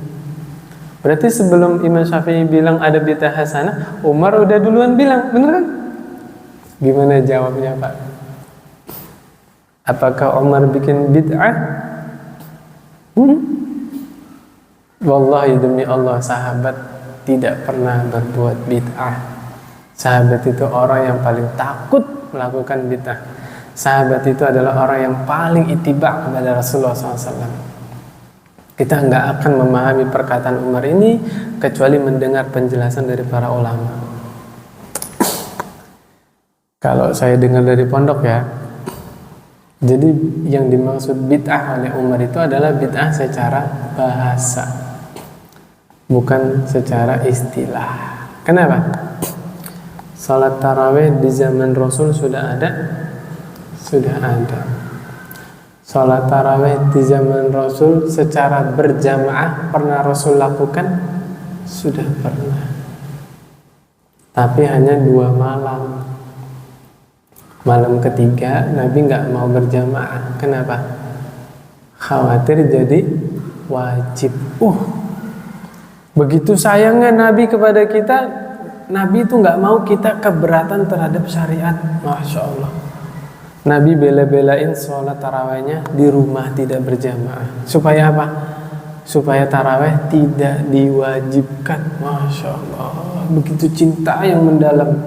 Berarti sebelum Imam Syafi'i bilang ada bid'ah hasanah, Umar udah duluan bilang, bener kan? Gimana jawabnya, Pak? Apakah Umar bikin bid'ah? Wallahi demi Allah, sahabat tidak pernah berbuat bid'ah. Sahabat itu orang yang paling takut melakukan bid'ah. Sahabat itu adalah orang yang paling ittiba kepada Rasulullah SAW. Kita nggak akan memahami perkataan Umar ini kecuali mendengar penjelasan dari para ulama. Kalau saya dengar dari pondok ya, jadi yang dimaksud bid'ah oleh Umar itu adalah bid'ah secara bahasa, bukan secara istilah. Kenapa? Salat tarawih di zaman Rasul sudah ada? Sudah ada. Salat tarawih di zaman Rasul secara berjamaah pernah Rasul lakukan? Sudah pernah. Tapi hanya 2 malam. Malam ketiga Nabi nggak mau berjamaah. Kenapa? Khawatir jadi wajib. Begitu sayangnya Nabi kepada kita, Nabi itu nggak mau kita keberatan terhadap syariat. Masya Allah. Nabi bela-belain sholat tarawihnya di rumah tidak berjamaah. Supaya apa? Supaya tarawih tidak diwajibkan. Masya Allah. Begitu cinta yang mendalam,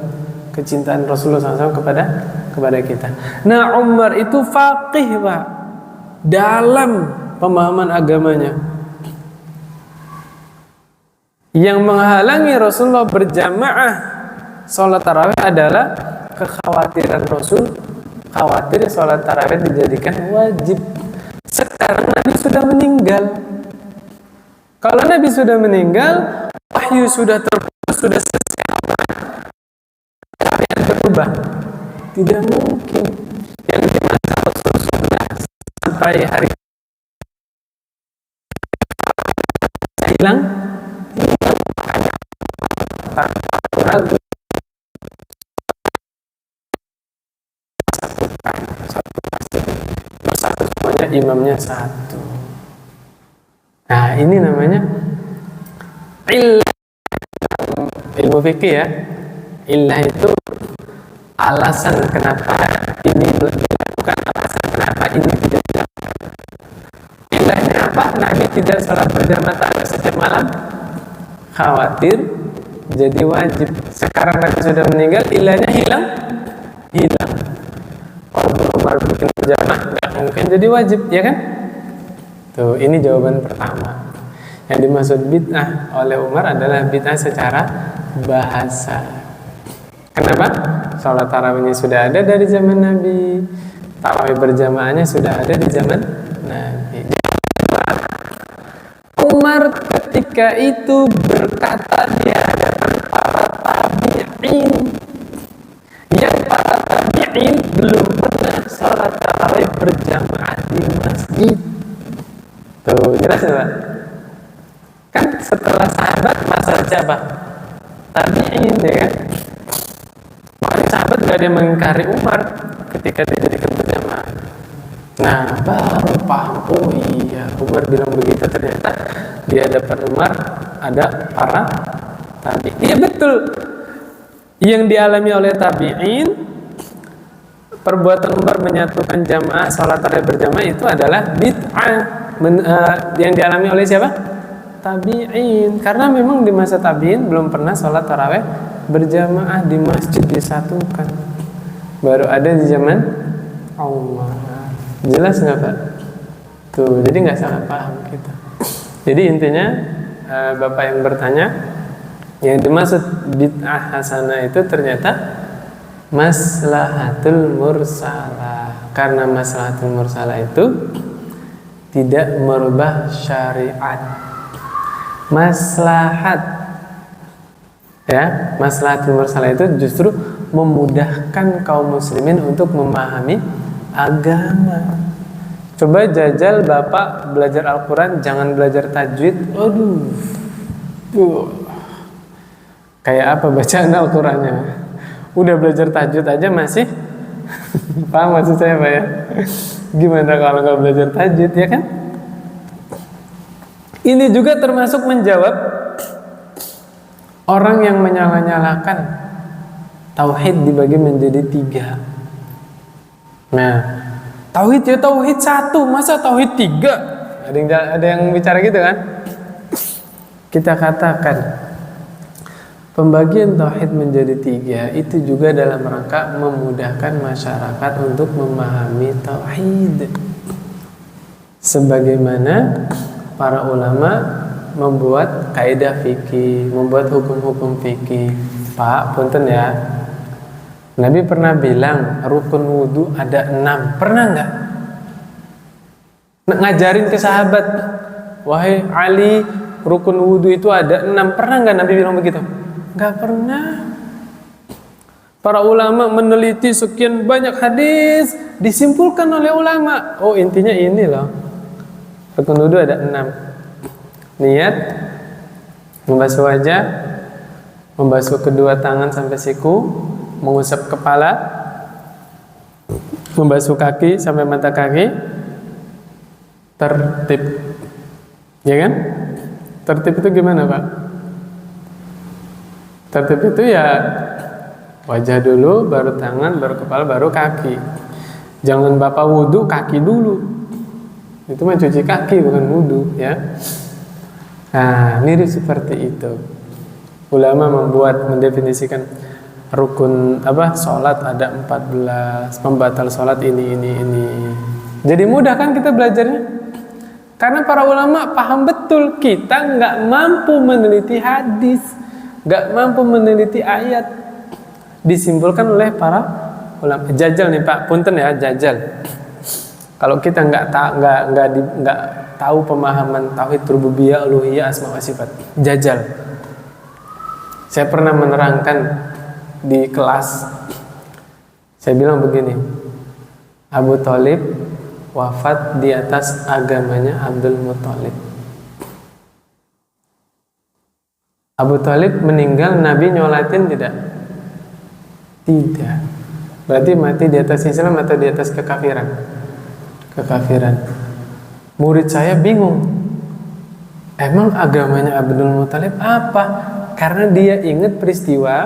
kecintaan Rasulullah SAW kepada kita. Nah, Umar itu faqih, Pak, dalam pemahaman agamanya. Yang menghalangi Rasulullah berjamaah sholat tarawih adalah kekhawatiran Rasul, khawatir sholat tarawih dijadikan wajib. Sekarang Nabi sudah meninggal. Kalau Nabi sudah meninggal, wahyu sudah terputus, sudah selesai. Apa yang berubah? Tidak mungkin. Yang dimana Rasul sudah sampai hari hilang. Ragu. Satu pasti. Satu semuanya imamnya satu. Nah, ini namanya illah. Ilmu fikih ya. Illah itu alasan kenapa ini dilakukan, alasan kenapa ini tidak dilakukan. Illahnya apa? Nabi tidak sholat berjamaah setiap malam, khawatir jadi wajib. Sekarang Nabi sudah meninggal, ilahnya hilang. Kalau Umar bikin berjamaah nggak mungkin jadi wajib, ya kan? Tuh, ini jawaban pertama. Yang dimaksud bid'ah oleh Umar adalah bid'ah secara bahasa. Kenapa? Sholat tarawihnya sudah ada dari zaman Nabi, tarawih berjamaahnya sudah ada di zaman Nabi. Umar ketika itu berkata di hadapan para tabi'in, yang para tabi'in belum pernah sholat tarawih berjamaah di masjid. Tuh, jelas nggak? Kan setelah sahabat masa siapa? Tabi'in, ya kan? Makanya sahabat gak ada yang mengingkari Umar ketika dijadikan berjamaah. Nah, baru paham, oh iya, Umar bilang begitu, ternyata di hadapan Umar ada para tabi'in. Iya betul, yang dialami oleh tabi'in, perbuatan Umar menyatukan jamaah sholat tarawih berjamaah itu adalah bid'ah. Yang dialami oleh siapa? Tabi'in. Karena memang di masa tabi'in belum pernah sholat tarawih berjamaah di masjid disatukan, baru ada di zaman Umar. Jelas nggak Pak? Tuh, jadi nggak salah paham kita. Jadi intinya Bapak yang bertanya, yang dimaksud bid'ah hasanah itu ternyata maslahatul mursalah. Karena maslahatul mursalah itu tidak merubah syariat. Maslahat, ya, maslahatul mursalah itu justru memudahkan kaum muslimin untuk memahami agama. Coba jajal Bapak belajar Al-Quran, jangan belajar tajwid. Aduh, kayak apa bacaan Al-Qurannya? Udah belajar tajwid aja masih paham maksud saya Pak ya? Gimana kalau nggak belajar tajwid, ya kan? Ini juga termasuk menjawab orang yang menyalah-nyalahkan tauhid dibagi menjadi 3. Nah, tauhid ya tauhid 1, masa tauhid 3? Ada yang bicara gitu kan? Kita katakan pembagian tauhid menjadi 3 itu juga dalam rangka memudahkan masyarakat untuk memahami tauhid. Sebagaimana para ulama membuat kaidah fikih, membuat hukum-hukum fikih. Pak, punten ya. Nabi pernah bilang rukun wudhu ada 6. Pernah nggak? Ngajarin ke sahabat, wahai Ali, rukun wudhu itu ada 6. Pernah nggak Nabi bilang begitu? Nggak pernah. Para ulama meneliti sekian banyak hadis, disimpulkan oleh ulama, oh intinya ini loh, rukun wudhu ada 6. Niat, membasuh wajah, membasuh kedua tangan sampai siku, mengusap kepala, membasuh kaki sampai mata kaki, tertib, ya kan? Tertib itu gimana Pak? Tertib itu ya wajah dulu, baru tangan, baru kepala, baru kaki. Jangan Bapak wudhu kaki dulu, itu mah cuci kaki bukan wudhu, ya. Nah, mirip seperti itu. Ulama mendefinisikan rukun sholat ada 14, pembatal sholat ini. Jadi mudah kan kita belajarnya? Karena para ulama paham betul kita nggak mampu meneliti hadis, nggak mampu meneliti ayat, disimpulkan oleh para ulama. Jajal nih Pak, punten ya, jajal. Kalau kita nggak tahu pemahaman tauhid rububiyah, uluhiyah, asma wa sifat, jajal. Saya pernah menerangkan di kelas, saya bilang begini, Abu Thalib wafat di atas agamanya Abdul Muthalib. Abu Thalib meninggal, Nabi nyolatin tidak? Tidak. Berarti mati di atas Islam atau di atas kekafiran? Kekafiran. Murid saya bingung, emang agamanya Abdul Muthalib apa? Karena dia ingat peristiwa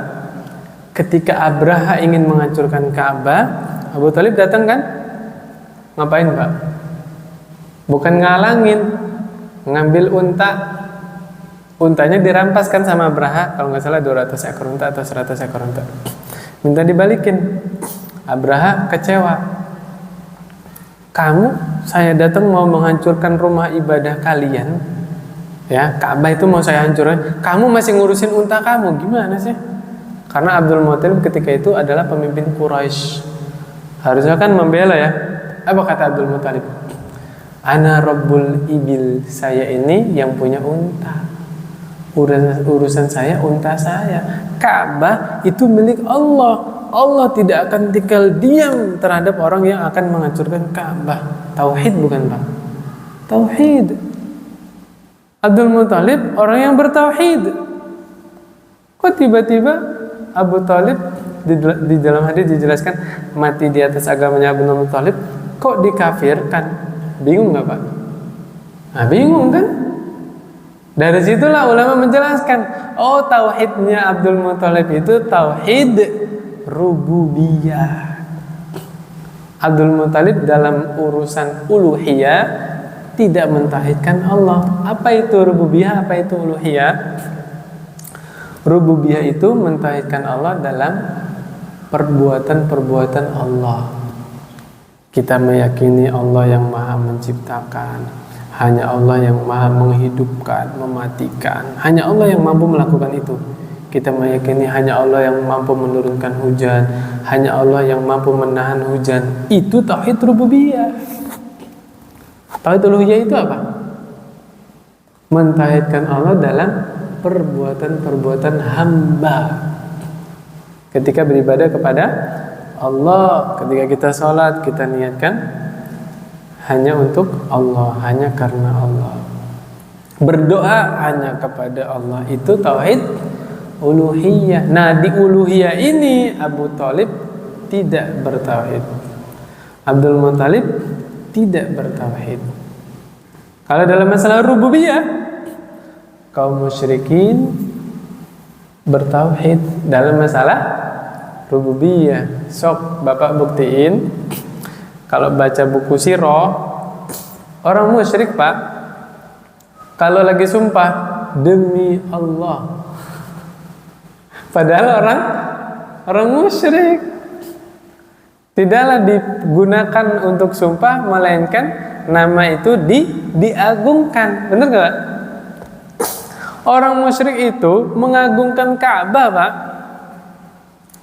ketika Abraha ingin menghancurkan Ka'bah, Abu Thalib datang kan? Ngapain Pak? Bukan ngalangin, ngambil unta. Untanya dirampaskan sama Abraha, kalau nggak salah 200 ekor unta atau 100 ekor unta. Minta dibalikin. Abraha kecewa. Kamu, saya datang mau menghancurkan rumah ibadah kalian, ya Ka'bah itu mau saya hancurkan. Kamu masih ngurusin unta kamu, gimana sih? Karena Abdul Muthalib ketika itu adalah pemimpin Quraisy. Harusnya kan membela ya. Apa kata Abdul Muthalib? Ana Rabbul Ibil, saya ini yang punya unta. Urusan saya unta saya. Ka'bah itu milik Allah. Allah tidak akan tinggal diam terhadap orang yang akan menghancurkan Ka'bah. Tauhid bukan Pak? Tauhid. Abdul Muthalib orang yang bertauhid. Kok tiba-tiba Abu Thalib di dalam hadis dijelaskan mati di atas agamanya Abdul Muthalib, kok dikafirkan? Bingung nggak Pak? Nah bingung kan? Dari situlah ulama menjelaskan, oh tauhidnya Abdul Muthalib itu tauhid rububiyah. Abdul Muthalib dalam urusan uluhiyah tidak mentauhidkan Allah. Apa itu rububiyah? Apa itu uluhiyah? Rububiyah itu mentauhidkan Allah dalam perbuatan-perbuatan Allah. Kita meyakini Allah yang maha menciptakan, hanya Allah yang maha menghidupkan, mematikan, hanya Allah yang mampu melakukan itu. Kita meyakini hanya Allah yang mampu menurunkan hujan, hanya Allah yang mampu menahan hujan. Itu tauhid rububiyah. Tauhid uluhiyah itu apa? Mentauhidkan Allah dalam perbuatan-perbuatan hamba. Ketika beribadah kepada Allah, ketika kita sholat, kita niatkan hanya untuk Allah, hanya karena Allah. Berdoa hanya kepada Allah, itu tauhid uluhiyah. Nah, di uluhiyah ini Abu Thalib tidak bertauhid. Abdul Muthalib tidak bertauhid. Kalau dalam masalah rububiyah, kaum musyrikin bertauhid dalam masalah rububiyah. Sok Bapak buktiin kalau baca buku sirah, orang musyrik Pak, kalau lagi sumpah demi Allah, padahal orang musyrik, tidaklah digunakan untuk sumpah, melainkan nama itu diagungkan. Benar gak Pak? Orang musyrik itu mengagungkan Ka'bah Pak,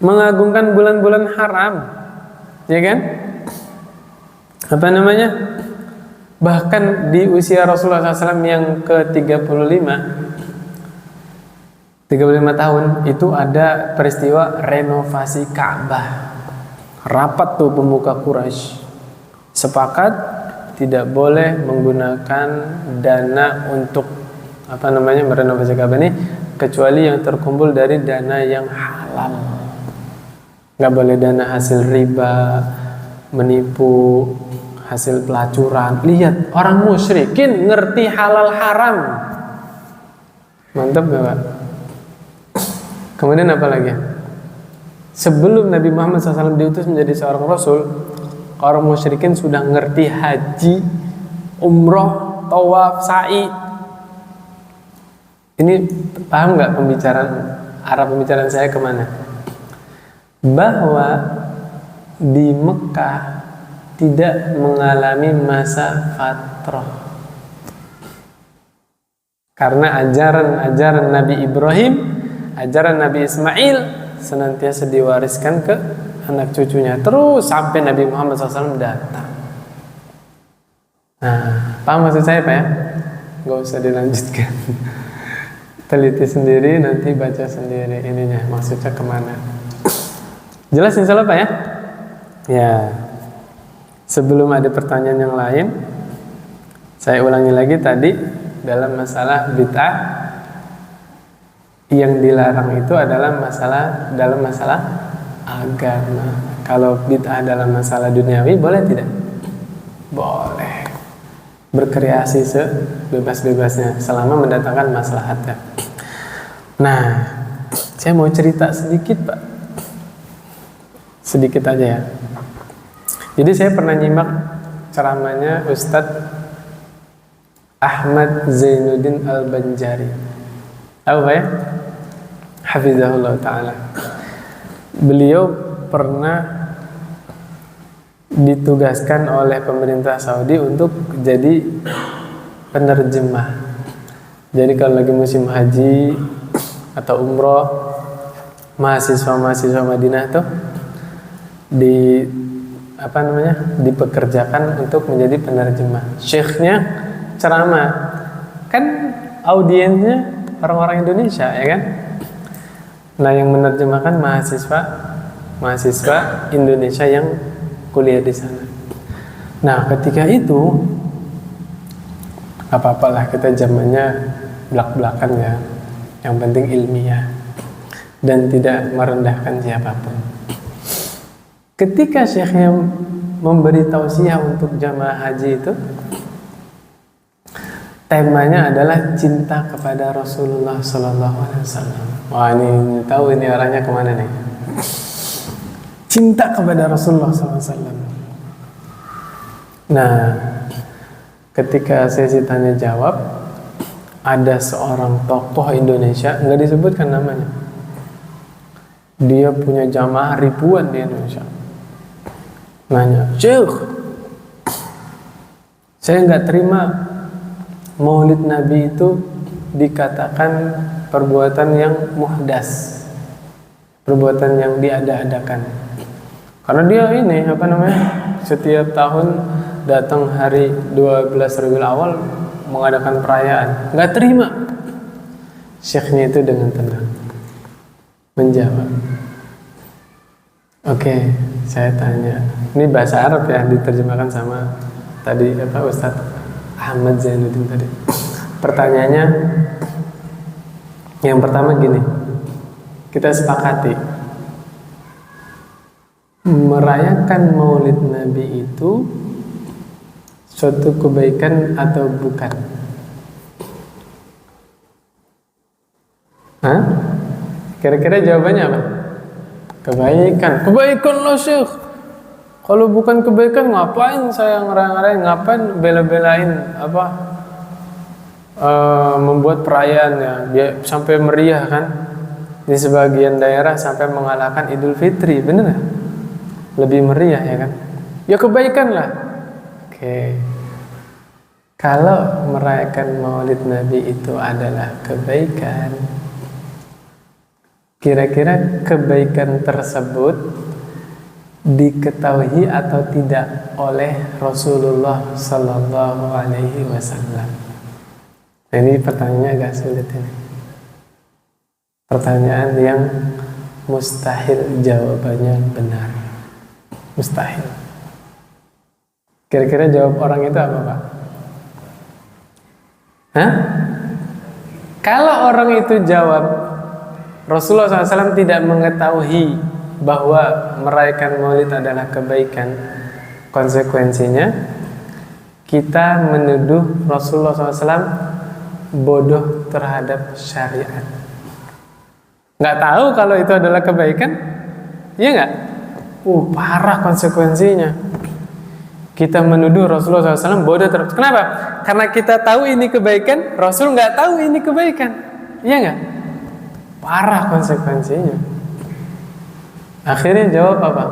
mengagungkan bulan-bulan haram, ya kan? Apa namanya? Bahkan di usia Rasulullah SAW yang ke-35 tahun itu ada peristiwa renovasi Ka'bah. Rapat tuh pemuka Quraisy sepakat tidak boleh menggunakan dana untuk merenovasi Ka'bah ini kecuali yang terkumpul dari dana yang halal. Nggak boleh dana hasil riba, menipu, hasil pelacuran. Lihat, orang musyrikin ngerti halal haram. Mantap gak Pak? Kemudian apa lagi? Sebelum Nabi Muhammad SAW diutus menjadi seorang Rasul, orang musyrikin sudah ngerti haji, umroh, tawaf, sa'i. Ini paham gak arah pembicaraan saya kemana? Bahwa di Mekah tidak mengalami masa fatrah karena ajaran Nabi Ibrahim, ajaran Nabi Ismail senantiasa diwariskan ke anak cucunya terus sampai Nabi Muhammad SAW datang. Nah, paham maksud saya Pak ya? Gak usah dilanjutkan. Teliti sendiri, nanti baca sendiri ininya maksudnya kemana. Jelas insya Allah Pak ya? Ya. Sebelum ada pertanyaan yang lain, saya ulangi lagi tadi dalam masalah bid'ah yang dilarang itu adalah dalam masalah agama. Kalau bid'ah dalam masalah duniawi boleh tidak? Boleh. Berkreasi sebebas-bebasnya selama mendatangkan maslahatnya. Nah, saya mau cerita sedikit Pak. Sedikit aja ya. Jadi saya pernah nyimak ceramahnya Ustadz Ahmad Zainuddin Al-Banjari. Apa ya? Hafizahullah Ta'ala. Beliau pernah ditugaskan oleh pemerintah Saudi untuk jadi penerjemah. Jadi kalau lagi musim haji atau umroh, mahasiswa Madinah tuh dipekerjakan untuk menjadi penerjemah. Syekhnya ceramah, kan audiensnya orang-orang Indonesia, ya kan? Nah, yang menerjemahkan mahasiswa Indonesia yang kuliah di sana. Nah, ketika itu apa-apalah, kita zamannya belak-belakan ya, yang penting ilmiah dan tidak merendahkan siapapun. Ketika syekhnya memberi tausiah untuk jamaah haji itu, temanya adalah cinta kepada Rasulullah Sallallahu Alaihi Wasallam. Wah, ini tahu ini arahnya kemana nih? Cinta kepada Rasulullah Sallallahu Alaihi Wasallam. Nah, ketika sesi tanya jawab, ada seorang tokoh Indonesia, nggak disebutkan namanya. Dia punya jamaah ribuan di Indonesia. Nanya, Syekh, saya nggak terima Maulid Nabi itu dikatakan perbuatan yang muhdas, perbuatan yang diada-adakan. Karena dia ini setiap tahun datang hari 12 Rabiul Awal mengadakan perayaan. Nggak terima. Syekhnya itu dengan tenang menjawab, oke, saya tanya. Ini bahasa Arab ya, diterjemahkan sama tadi Ustadz Ahmad Zainuddin tadi. Pertanyaannya yang pertama gini, kita sepakati merayakan Maulid Nabi itu suatu kebaikan atau bukan? Hah? Kira-kira jawabannya apa? Kebaikan. Kebaikan loh Syekh. Kalau bukan kebaikan ngapain saya ngerang-ngerang, ngapain bela-belain membuat perayaan ya, sampai meriah kan? Di sebagian daerah sampai mengalahkan Idul Fitri, bener gak? Lebih meriah ya kan? Ya kebaikan lah. Oke. Kalau merayakan Maulid Nabi itu adalah kebaikan, kira-kira kebaikan tersebut diketahui atau tidak oleh Rasulullah Sallallahu Alaihi Wasallam? Nah, ini pertanyaannya agak sulit ini. Pertanyaan yang mustahil jawabannya benar. Mustahil. Kira-kira jawab orang itu apa, Pak? Hah? Kalau orang itu jawab Rasulullah SAW tidak mengetahui bahwa merayakan Maulid adalah kebaikan, konsekuensinya kita menuduh Rasulullah SAW bodoh terhadap syariat. Nggak tahu kalau itu adalah kebaikan, iya nggak? Parah konsekuensinya. Kita menuduh Rasulullah SAW bodoh terhadap. Kenapa? Karena kita tahu ini kebaikan, Rasul nggak tahu ini kebaikan, iya nggak? Parah konsekuensinya. Akhirnya jawab apa?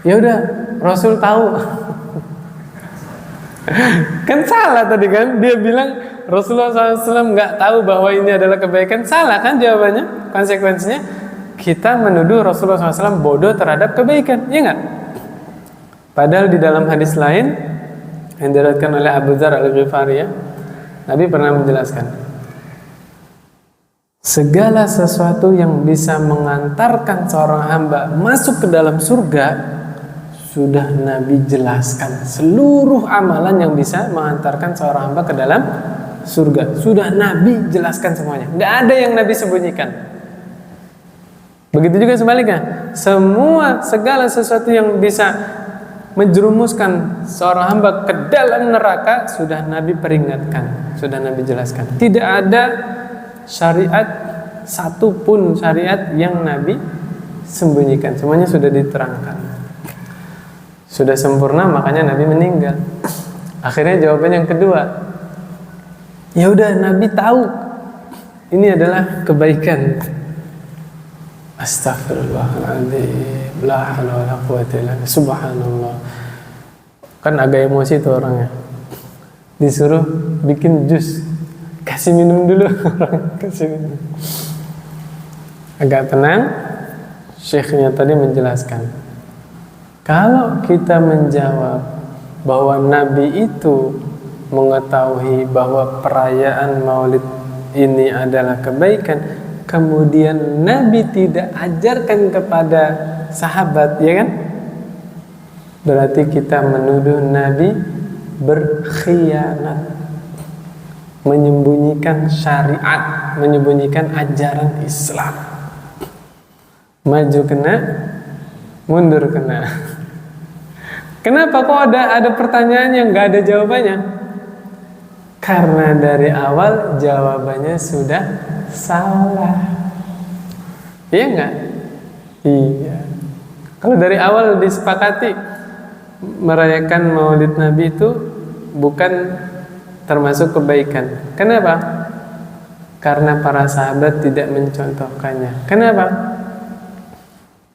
Ya udah, Rasul tahu. Kan salah tadi kan? Dia bilang Rasulullah SAW nggak tahu bahwa ini adalah kebaikan. Salah kan jawabannya? Konsekuensinya kita menuduh Rasulullah SAW bodoh terhadap kebaikan, ya nggak? Padahal di dalam hadis lain yang diriwayatkan oleh Abu Dzar Al-Ghifari, ya, Nabi pernah menjelaskan, segala sesuatu yang bisa mengantarkan seorang hamba masuk ke dalam surga sudah Nabi jelaskan. Seluruh amalan yang bisa mengantarkan seorang hamba ke dalam surga sudah Nabi jelaskan semuanya. Nggak ada yang Nabi sembunyikan. Begitu juga sebaliknya, segala sesuatu yang bisa menjerumuskan seorang hamba ke dalam neraka sudah Nabi peringatkan, sudah Nabi jelaskan. Tidak ada syariat satupun syariat yang Nabi sembunyikan, semuanya sudah diterangkan, sudah sempurna, makanya Nabi meninggal. Akhirnya jawaban yang kedua, ya udah Nabi tahu ini adalah kebaikan. Astagfirullahaladzim, la haula wala quwwata illa billah, subhanallah. Kan agak emosi tuh orangnya, disuruh bikin jus, kasih minum dulu. Kasih minum. agak tenang. Syekhnya tadi menjelaskan, kalau kita menjawab bahwa Nabi itu mengetahui bahwa perayaan Maulid ini adalah kebaikan, kemudian Nabi tidak ajarkan kepada sahabat, ya kan? Berarti kita menuduh Nabi berkhianat, menyembunyikan syariat, menyembunyikan ajaran Islam. Maju kena, mundur kena. Kenapa kok ada pertanyaan yang nggak ada jawabannya? Karena dari awal jawabannya sudah salah. Iya nggak? Iya. Kalau dari awal disepakati merayakan Maulid Nabi itu bukan termasuk kebaikan. Kenapa? Karena para sahabat tidak mencontohkannya. Kenapa?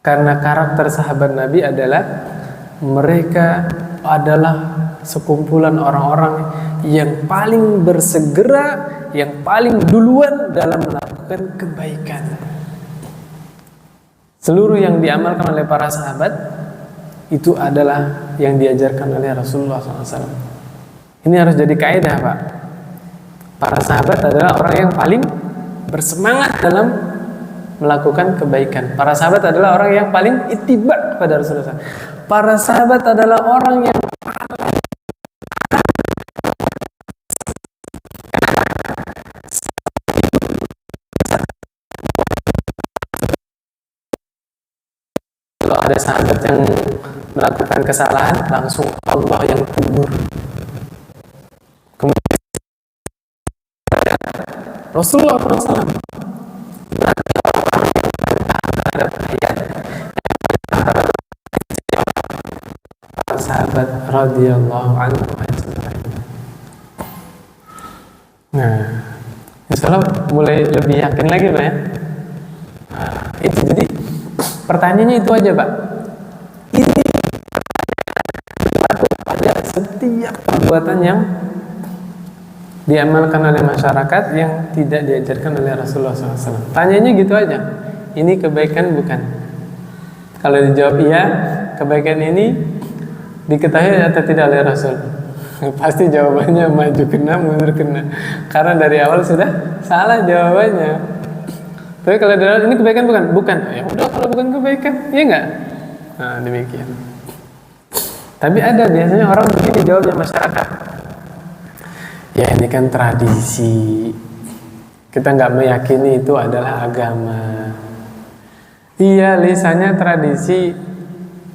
Karena karakter sahabat Nabi adalah mereka adalah sekumpulan orang-orang yang paling bersegera, yang paling duluan dalam melakukan kebaikan. Seluruh yang diamalkan oleh para sahabat itu adalah yang diajarkan oleh Rasulullah SAW. Ini harus jadi kaidah, Pak. Para sahabat adalah orang yang paling bersemangat dalam melakukan kebaikan. Para sahabat adalah orang yang paling ittiba kepada Rasulullah. Para sahabat adalah orang yang kalau ada sahabat yang melakukan kesalahan, langsung Allah yang tegur. Kemudian Rasulullah SAW sahabat radhiyallahu anhu ajma'in. Nah, insyaallah mulai lebih yakin lagi, Pak ya. Nah, itu jadi pertanyaannya itu aja, Pak. Ini pada setiap perbuatan yang diamalkan oleh masyarakat yang tidak diajarkan oleh Rasulullah SAW. Tanyanya gitu aja. Ini kebaikan bukan? Kalau dijawab iya, kebaikan ini diketahui atau tidak oleh Rasul? Pasti jawabannya maju kena, mundur kena. Karena dari awal sudah salah jawabannya. Tapi kalau dari awal ini kebaikan bukan? Bukan. Ya udah, kalau bukan kebaikan, iya enggak? Nah, demikian. Tapi ada biasanya orang begini jawabnya masyarakat. Ya ini kan tradisi. Kita nggak meyakini itu adalah agama. Iya, lisannya tradisi,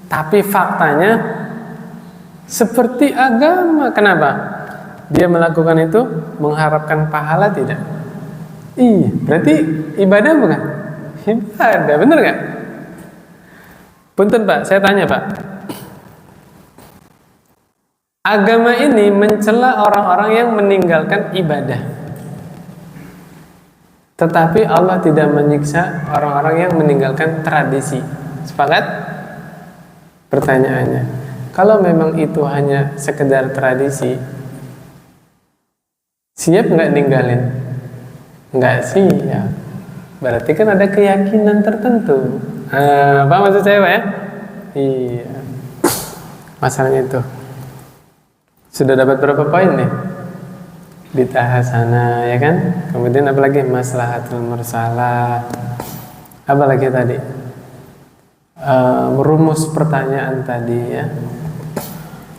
tapi faktanya seperti agama. Kenapa? Dia melakukan itu mengharapkan pahala tidak? Iya, berarti ibadah bukan? Ibadah, bener nggak? Punten Pak, saya tanya Pak. Agama ini mencela orang-orang yang meninggalkan ibadah, tetapi Allah tidak menyiksa orang-orang yang meninggalkan tradisi. Sepakat? Pertanyaannya, kalau memang itu hanya sekedar tradisi, siap nggak ninggalin? Nggak siap. Berarti kan ada keyakinan tertentu. Apa maksud saya, Pak ya? Iya. Masalahnya itu. Sudah dapat berapa poin nih? Bid'ah hasanah, ya kan? Kemudian apa lagi? Maslahatul mursalah. Apa lagi tadi? Merumus pertanyaan tadi ya.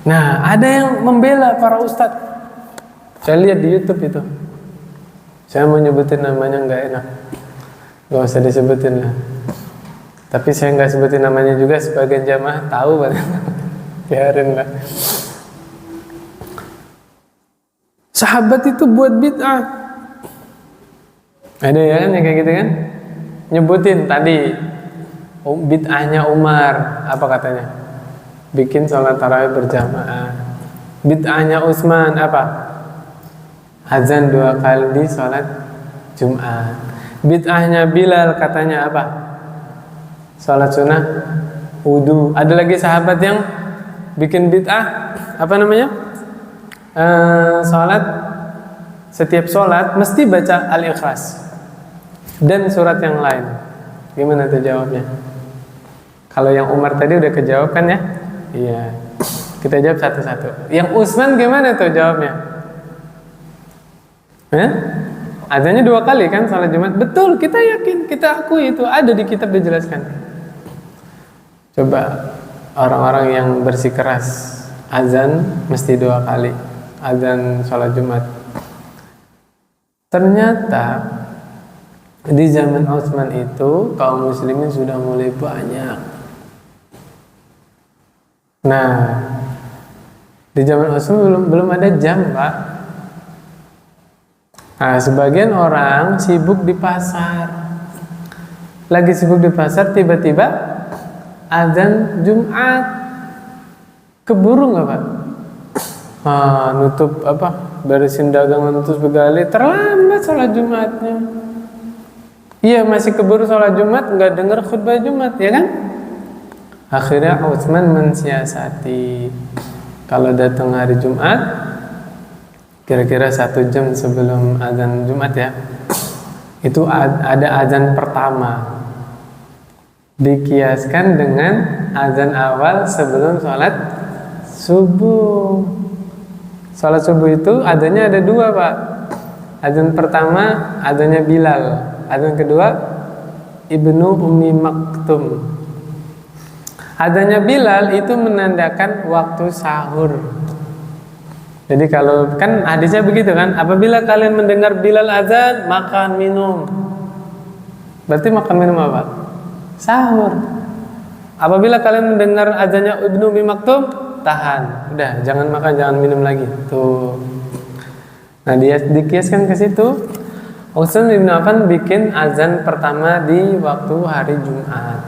Nah, ada yang membela para ustadz. Saya lihat di YouTube itu. Saya mau nyebutin namanya nggak enak, nggak usah disebutin lah. Tapi saya nggak sebutin namanya juga, sebagian jamaah tahu banget. Biarin lah. Sahabat itu buat bid'ah. Ada ya kan yang kayak gitu kan? Nyebutin tadi bid'ahnya Umar, apa katanya? Bikin sholat tarawih berjamaah. Bid'ahnya Utsman apa? Azan 2 kali di sholat Jumat. Bid'ahnya Bilal katanya apa? Sholat sunnah wudu. Ada lagi sahabat yang bikin bid'ah, apa namanya? Sholat, setiap sholat mesti baca Al-Ikhlas dan surat yang lain. Gimana tuh jawabnya? Kalau yang Umar tadi udah kejawab kan ya? Iya. Kita jawab satu-satu. Yang Utsman gimana tuh jawabnya? Adanya 2 kali kan salat Jumat? Betul, kita yakin, kita akui itu ada di kitab dijelaskan. Coba orang-orang yang bersikeras azan mesti 2 kali azan salat Jumat. Ternyata di zaman Utsman itu kaum muslimin sudah mulai banyak. Nah, di zaman Utsman belum ada jam, Pak. Nah, sebagian orang sibuk di pasar. Lagi sibuk di pasar, tiba-tiba azan Jumat. Keburu nggak, Pak? Nutup beresin dagangan terus begali, terlambat sholat Jumatnya. Iya, masih keburu sholat Jumat, nggak dengar khutbah Jumat, ya kan? Akhirnya Utsman mensiasati, kalau datang hari Jumat, kira-kira 1 jam sebelum azan Jumat ya, itu ada azan pertama, dikiaskan dengan azan awal sebelum sholat subuh. Sholat subuh itu adanya ada 2, Pak. Azan pertama adanya Bilal, azan kedua Ibnu Ummi Maktum. Adanya Bilal itu menandakan waktu sahur. Jadi kalau kan hadisnya begitu kan, apabila kalian mendengar Bilal azan, makan minum. Berarti makan minum apa? Sahur. Apabila kalian mendengar azannya Ibnu Ummi Maktum, tahan. Udah, jangan makan, jangan minum lagi. Tuh. Nah, dia dikiaskan ke situ. Utsman bin Affan bikin azan pertama di waktu hari Jumat.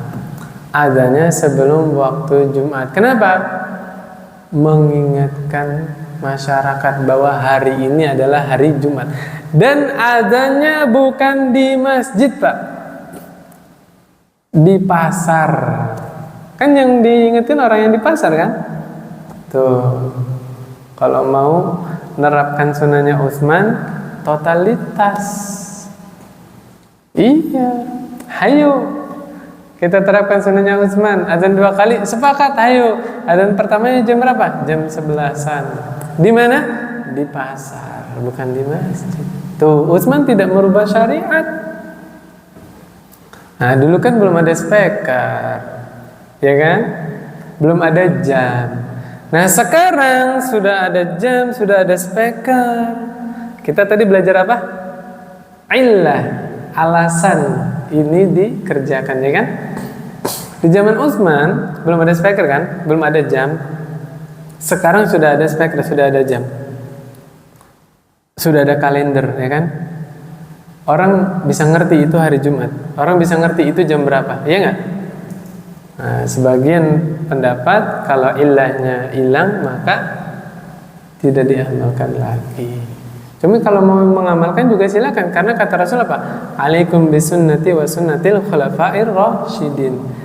Azannya sebelum waktu Jumat. Kenapa? Mengingatkan masyarakat bahwa hari ini adalah hari Jumat. Dan azannya bukan di masjid, Pak. Di pasar. Kan yang diingetin orang yang di pasar kan? Tuh. Kalau mau nerapkan sunnahnya Utsman, totalitas. Iya. Hayo. Kita terapkan sunnahnya Utsman, azan 2 kali, sepakat, ayo. Azan pertamanya jam berapa? Jam 11-an. Di mana? Di pasar, bukan di masjid. Tuh, Utsman tidak merubah syariat. Nah, dulu kan belum ada speaker, ya kan? Belum ada jam. Nah, sekarang sudah ada jam, sudah ada speaker. Kita tadi belajar apa? Illah, alasan ini dikerjakan, ya kan? Di zaman Utsman belum ada speaker kan, belum ada jam. Sekarang sudah ada speaker, sudah ada jam, sudah ada kalender, ya kan? Orang bisa ngerti itu hari Jumat, orang bisa ngerti itu jam berapa, ya nggak? Nah, sebagian pendapat kalau ilahnya hilang maka tidak diamalkan lagi. Cuma kalau mau mengamalkan juga silakan, karena kata Rasul apa? Alaikum bisunnati wa sunnatil khulafa'ir rasyidin.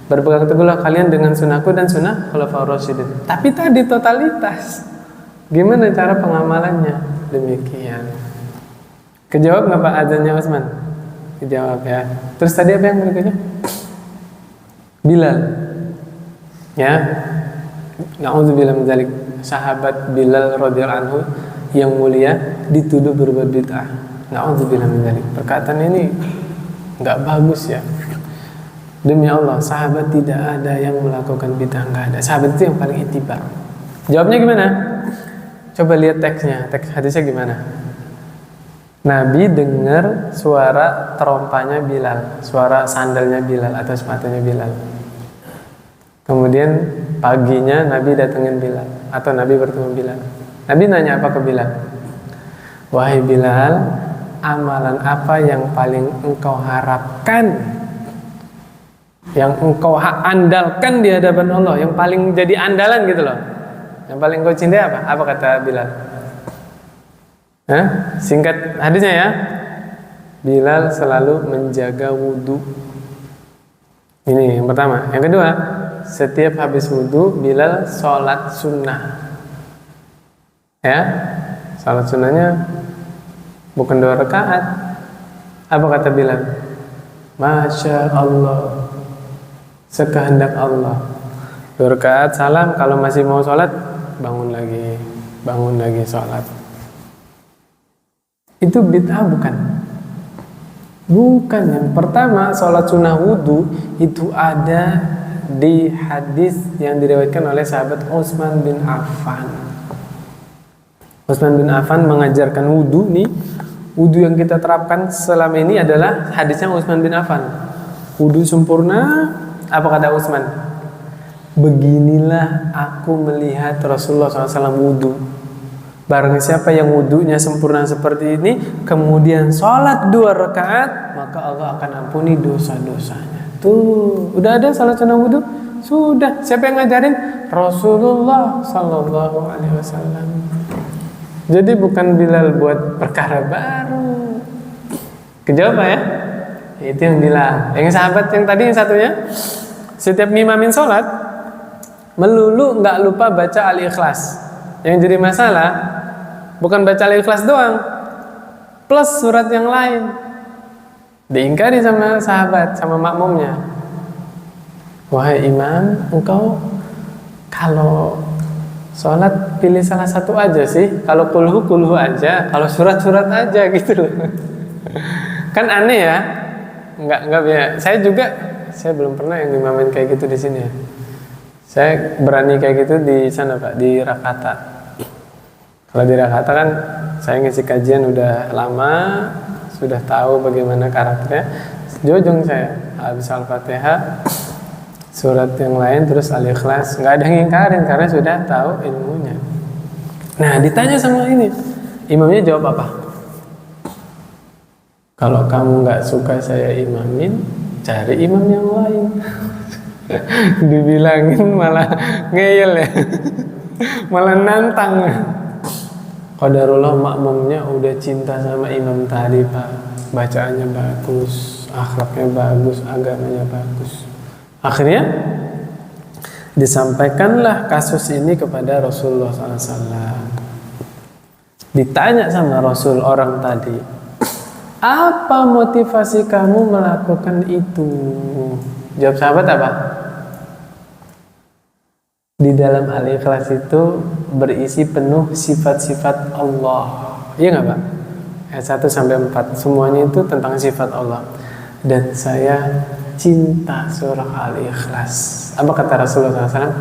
Berpegang teguhlah kalian dengan sunnahku dan sunnah khulafa'ir rasyidin. Tapi tadi totalitas. Gimana cara pengamalannya? Demikian. Kejawab nggak Pak azannya Utsman? Kejawab ya. Terus tadi apa yang berikutnya? Bilal. Ya. Na'udzubillah min dzalik. Sahabat Bilal radhiyallahu anhu yang mulia dituduh berbuat bid'ah. Na'udzubillah min dzalik. Perkataan ini enggak bagus ya. Demi Allah, sahabat tidak ada yang melakukan bid'ah, enggak ada. Sahabat itu yang paling ittiba. Jawabnya gimana? Coba lihat teksnya, teks hadisnya gimana? Nabi dengar suara terompanya Bilal, suara sandalnya Bilal atau sepatunya Bilal. Kemudian paginya Nabi datengin Bilal atau Nabi bertemu Bilal. Nabi nanya apa ke Bilal? Wahai Bilal, amalan apa yang paling engkau harapkan? Yang engkau andalkan di hadapan Allah, yang paling jadi andalan gitu loh. Yang paling engkau cintai apa? Apa kata Bilal? Singkat hadisnya ya. Bilal selalu menjaga wudhu. Ini yang pertama. Yang kedua, setiap habis wudhu Bilal sholat sunnah. Ya, sholat sunnahnya bukan 2 rakaat. Apa kata Bilal? Masya Allah, sekehendak Allah. 2 rakaat salam, kalau masih mau sholat bangun lagi sholat. Itu bid'ah bukan? Bukan. Yang pertama, sholat sunnah wudhu itu ada di hadis yang diriwayatkan oleh sahabat Utsman bin Affan. Utsman bin Affan mengajarkan wudhu nih. Wudhu yang kita terapkan selama ini adalah hadisnya Utsman bin Affan. Wudhu sempurna, apa kata Utsman? Beginilah aku melihat Rasulullah SAW wudhu. Barang siapa yang wudhunya sempurna seperti ini, kemudian sholat 2 rakaat, maka Allah akan ampuni dosa-dosanya. Tuh, udah ada sholat sunnah wudhu? Sudah. Siapa yang ngajarin? Rasulullah Sallallahu Alaihi Wasallam. Jadi bukan Bilal buat perkara baru. Kejawab ya? Itu yang bilang. Yang sahabat yang tadi yang satunya, setiap ngimamin sholat, melulu nggak lupa baca Al-Ikhlas. Yang jadi masalah bukan baca Al-Ikhlas doang, plus surat yang lain. Diingkari sama sahabat, sama makmumnya. Wahai imam, engkau kalau sholat pilih salah satu aja sih. Kalau kulhu aja, kalau surat-surat aja gitu loh. Kan aneh ya. Enggak ya. Saya belum pernah yang imamin kayak gitu di sini ya. Saya berani kayak gitu di sana Pak, di Rakata. Kalau di Rakata kan saya ngisi kajian udah lama, sudah tahu bagaimana karakternya. Jojong saya, habis Al-Fatihah, surat yang lain, terus Al-Ikhlas. Nggak ada yang ngingkarin karena sudah tahu ilmunya. Nah, ditanya sama ini, imamnya jawab apa? Kalau kamu nggak suka saya imamin, cari imam yang lain. Dibilangin malah ngeyel ya, malah nantang. Qadarullah makmumnya udah cinta sama imam tadi Pak, bacaannya bagus, akhlaknya bagus, agamanya bagus. Akhirnya disampaikanlah kasus ini kepada Rasulullah SAW. Ditanya sama Rasul orang tadi, apa motivasi kamu melakukan itu? Jawab sahabat apa? Di dalam Al-Ikhlas itu berisi penuh sifat-sifat Allah. Iya nggak Pak? Ayat 1 sampai 4 semuanya itu tentang sifat Allah. Dan saya cinta surah Al-Ikhlas. Apa kata Rasulullah SAW?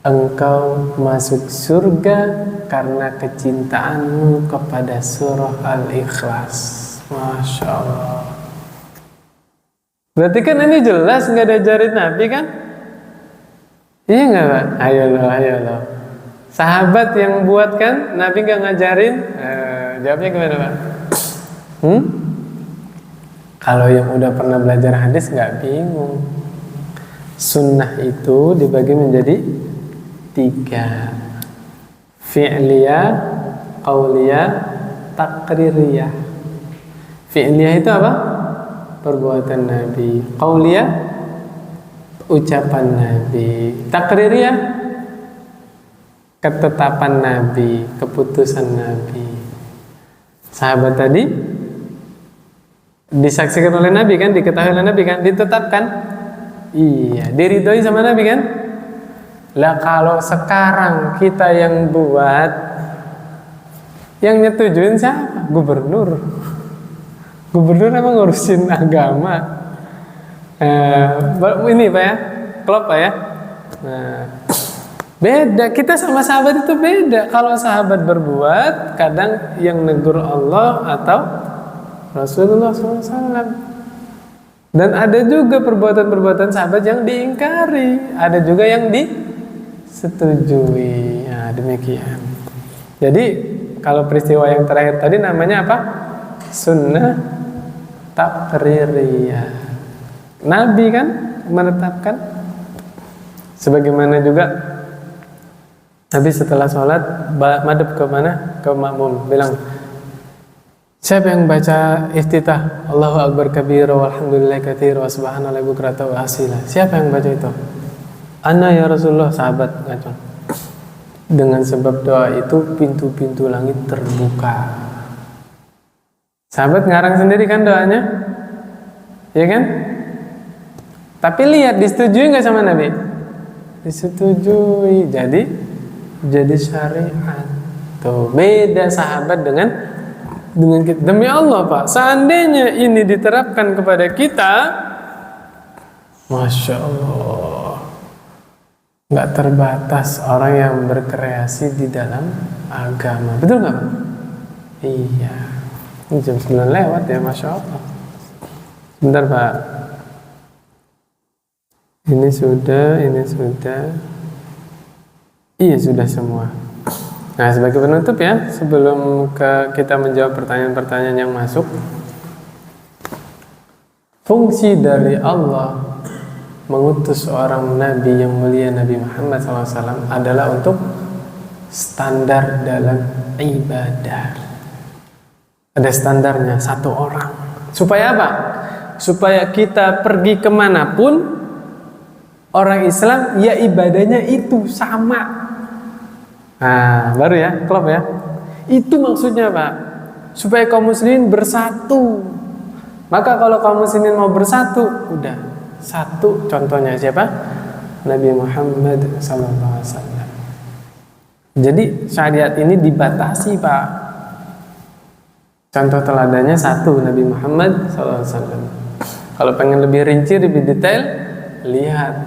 Engkau masuk surga karena kecintaanmu kepada surah Al-Ikhlas. Masya Allah. Berarti kan ini jelas nggak ada jarit Nabi kan? Iya nggak Pak? Ayo loh. Sahabat yang buat kan, Nabi nggak ngajarin. Jawabnya gimana Pak? Kalau yang udah pernah belajar hadis nggak bingung. Sunnah itu dibagi menjadi 3: fi'liyah, qauliyah, taqririyah. Fi'liyah itu apa? Perbuatan Nabi. Qauliyah, ucapan Nabi. Taqririyah, ketetapan Nabi, keputusan Nabi. Sahabat tadi disaksikan oleh Nabi kan, diketahui oleh Nabi kan, ditetapkan. Iya, diridhoi sama Nabi kan? Lah kalau sekarang kita yang buat, yang nyetujuin siapa? Gubernur. Gubernur emang ngurusin agama. Ini Pak ya, klop Pak ya. Nah, beda, kita sama sahabat itu beda. Kalau sahabat berbuat, kadang yang negur Allah atau Rasulullah SAW. Dan ada juga perbuatan-perbuatan sahabat yang diingkari, ada juga yang disetujui. Nah, demikian. Jadi kalau peristiwa yang terakhir tadi namanya apa? Sunnah taqririyah. Nabi kan menetapkan. Sebagaimana juga Nabi setelah sholat madhab ke mana? Ke makmum, bilang, siapa yang baca iftitah Allahu Akbar kabira walhamdulillahi katsira wa subhanallahi bukratan wa asila? Siapa yang baca itu? Ana ya Rasulullah, sahabat ngacung. Dengan sebab doa itu pintu-pintu langit terbuka. Sahabat ngarang sendiri kan doanya, ya kan? Tapi lihat disetujui nggak sama Nabi? Disetujui. Jadi syariat. Tuh beda sahabat dengan kita. Demi Allah Pak, seandainya ini diterapkan kepada kita, Masya Allah, nggak terbatas orang yang berkreasi di dalam agama. Betul nggak Pak? Iya. Ini jam 9 lewat ya, Masya Allah. Bentar Pak. Ini sudah. Iya sudah semua. Nah sebagai penutup ya, sebelum kita menjawab pertanyaan-pertanyaan yang masuk, fungsi dari Allah mengutus seorang Nabi yang mulia, Nabi Muhammad SAW, adalah untuk standar dalam ibadah. Ada standarnya, satu orang. Supaya apa? Supaya kita pergi kemanapun, orang Islam ya ibadahnya itu sama. Nah baru ya, klop ya. Itu maksudnya Pak, supaya kaum muslimin bersatu. Maka kalau kaum muslimin mau bersatu, udah satu. Contohnya siapa? Nabi Muhammad SAW. Jadi syariat ini dibatasi Pak. Contoh teladannya satu, Nabi Muhammad SAW. Kalau pengen lebih rinci, lebih detail, lihat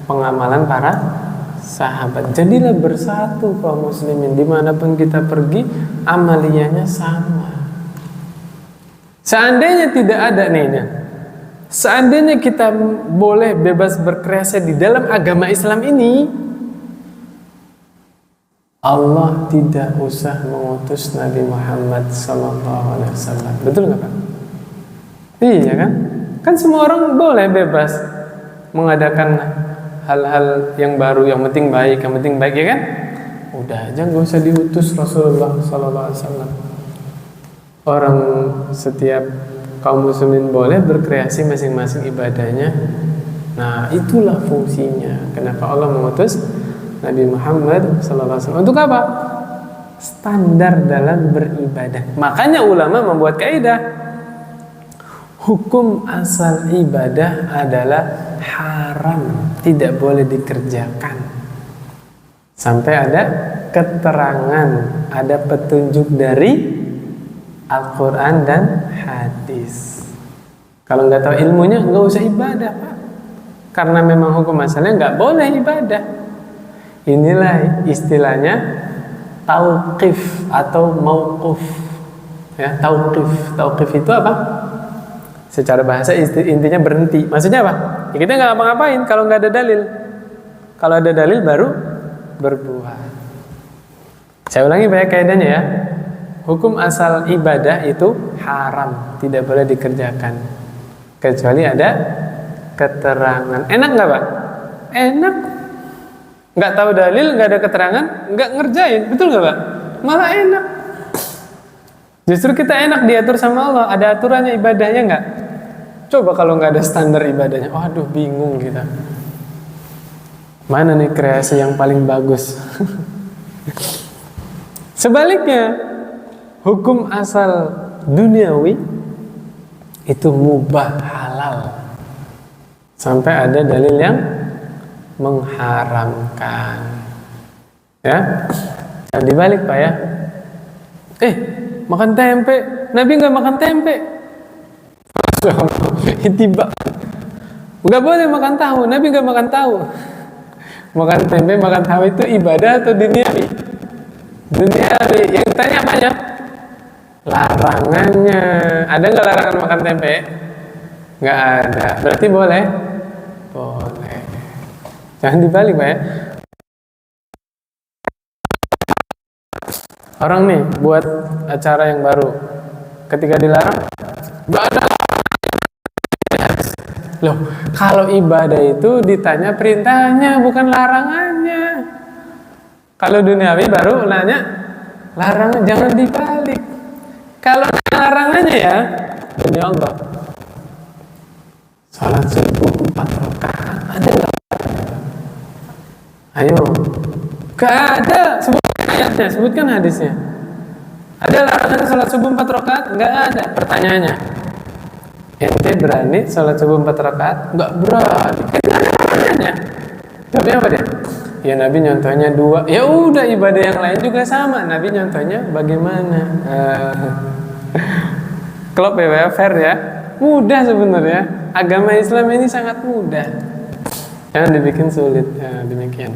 pengamalan para sahabat. Jadilah bersatu kaum muslimin, dimanapun kita pergi, amaliyahnya sama. Seandainya tidak ada seandainya kita boleh bebas berkreasi di dalam agama Islam ini, Allah tidak usah mengutus Nabi Muhammad SAW. Betul nggak Pak? Iya kan? Kan semua orang boleh bebas mengadakan hal-hal yang baru, yang penting baik ya kan? Udah aja nggak usah diutus Rasulullah SAW. Orang setiap kaum muslimin boleh berkreasi masing-masing ibadahnya. Nah itulah fungsinya. Kenapa Allah mengutus Nabi Muhammad SAW? Untuk apa? Standar dalam beribadah. Makanya ulama membuat kaidah, hukum asal ibadah adalah haram, tidak boleh dikerjakan sampai ada keterangan, ada petunjuk dari Al-Quran dan hadis. Kalau nggak tahu ilmunya, nggak usah ibadah Pak, karena memang hukum asalnya nggak boleh ibadah. Inilah istilahnya tauqif atau mauquf ya. Tauqif itu apa? Secara bahasa intinya berhenti. Maksudnya apa? Ya kita nggak ngapa-ngapain kalau nggak ada dalil. Kalau ada dalil baru berbuat. Saya ulangi banyak kaidahnya ya. Hukum asal ibadah itu haram, tidak boleh dikerjakan kecuali ada keterangan. Enak nggak Pak? Enak. Nggak tahu dalil, nggak ada keterangan, nggak ngerjain. Betul nggak Pak? Malah enak. Justru kita enak diatur sama Allah. Ada aturannya ibadahnya nggak? Coba kalau nggak ada standar ibadahnya, waduh bingung kita. Mana nih kreasi yang paling bagus? Sebaliknya, hukum asal duniawi itu mubah, halal, sampai ada dalil yang mengharamkan. Ya, jangan dibalik Pak ya. Makan tempe, Nabi nggak makan tempe. Tiba, nggak boleh makan tahu, Nabi nggak makan tahu. Makan tempe, makan tahu itu ibadah atau duniawi? Duniawi. Yang tanya banyak larangannya. Ada nggak larangan makan tempe? Nggak ada. Berarti boleh? Boleh. Jangan dibalik Pak ya. Orang nih buat acara yang baru, ketika dilarang, nggak ada. Loh, kalau ibadah itu ditanya perintahnya bukan larangannya. Kalau duniawi baru nanya larangan, jangan dibalik. Kalau larangannya ya, demi Allah, salat subuh 4 rakaat ada nggak? Ayo, nggak ada. Sebutkan ayatnya, sebutkan hadisnya. Ada larangan sholat subuh 4 rakaat? Nggak ada. Pertanyaannya, ente berani sholat subuh 4 rakaat? Nggak berani. Kan nggak ada larangannya. Jawabnya apa dia? Ya Nabi nyontohnya 2. Ya udah, ibadah yang lain juga sama. Nabi nyontohnya bagaimana? Klop ya, fair ya. Mudah sebenarnya. Agama Islam ini sangat mudah. Jangan dibikin sulit. Ya, demikian.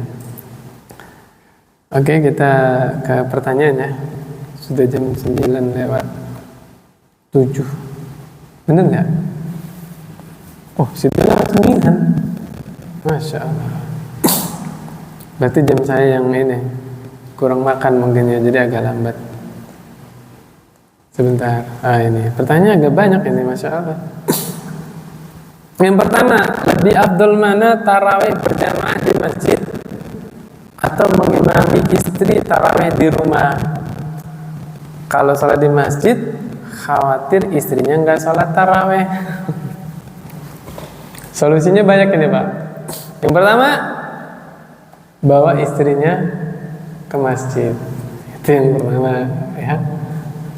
Oke, kita ke pertanyaannya. Sudah jam 9 lewat 7. Bener nggak? Oh, sudah lewat 9. Masya Allah. Berarti jam saya yang ini kurang makan mungkin ya, jadi agak lambat. Sebentar. Ini pertanyaan agak banyak ini, Masya Allah. Yang pertama, lebih afdal mana tarawih berjamaah di masjid atau mengimami istri tarawih di rumah? Kalau sholat di masjid, khawatir istrinya nggak sholat tarawih. Solusinya banyak ini Pak. Yang pertama, bawa istrinya ke masjid. Itu yang pertama ya.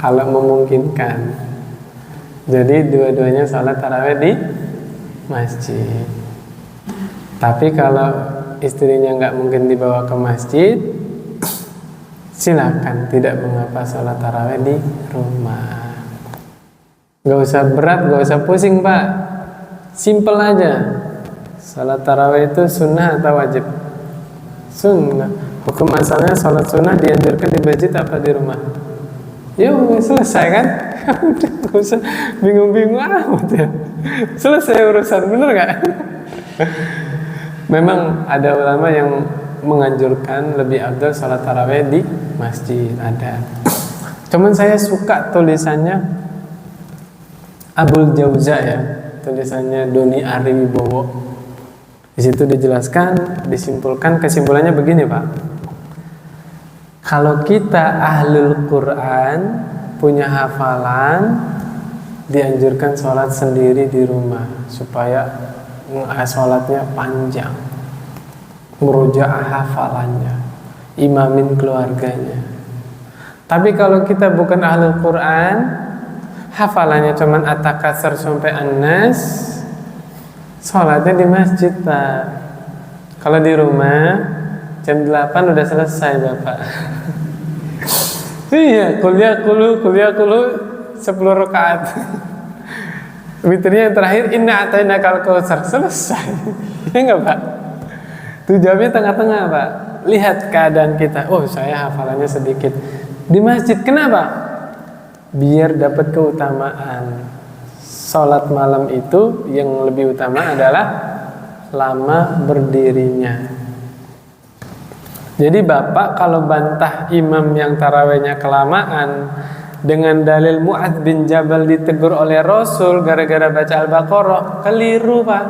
Kalau memungkinkan. Jadi dua-duanya sholat tarawih di masjid. Tapi kalau istrinya nggak mungkin dibawa ke masjid, silakan, tidak mengapa sholat tarawih di rumah. Gak usah berat, gak usah pusing Pak. Simple aja. Sholat tarawih itu sunnah atau wajib? Sunnah. Hukum asalnya sholat sunnah dianjurkan di masjid apa di rumah? Ya selesai kan? Udah, gak usah bingung-bingung amat ya. Selesai urusan, bener gak? Memang ada ulama yang menganjurkan lebih afdal sholat tarawih di masjid, ada. Cuman saya suka tulisannya Abul Jauza ya, tulisannya Doni Ariwibowo. Di situ dijelaskan, disimpulkan, kesimpulannya begini Pak. Kalau kita ahlul Quran, punya hafalan, dianjurkan sholat sendiri di rumah supaya sholatnya panjang, murojaah hafalannya, imamin keluarganya. Tapi kalau kita bukan ahlul Quran, hafalannya cuman at-takasur sampai an-nas, sholatnya di masjid Pak. Kalau di rumah jam 8 udah selesai Bapak. Iya, kuliah kulu 10 rakaat. Witirnya yang terakhir inna atainakal kautsar, selesai. Ya enggak Pak? Tuh jawabnya tengah-tengah Pak. Lihat keadaan kita. Oh, saya hafalannya sedikit. Di masjid kenapa? Biar dapat keutamaan. Sholat malam itu yang lebih utama adalah lama berdirinya. Jadi Bapak kalau bantah imam yang tarawihnya kelamaan dengan dalil Mu'adz bin Jabal ditegur oleh Rasul gara-gara baca Al-Baqarah, keliru Pak.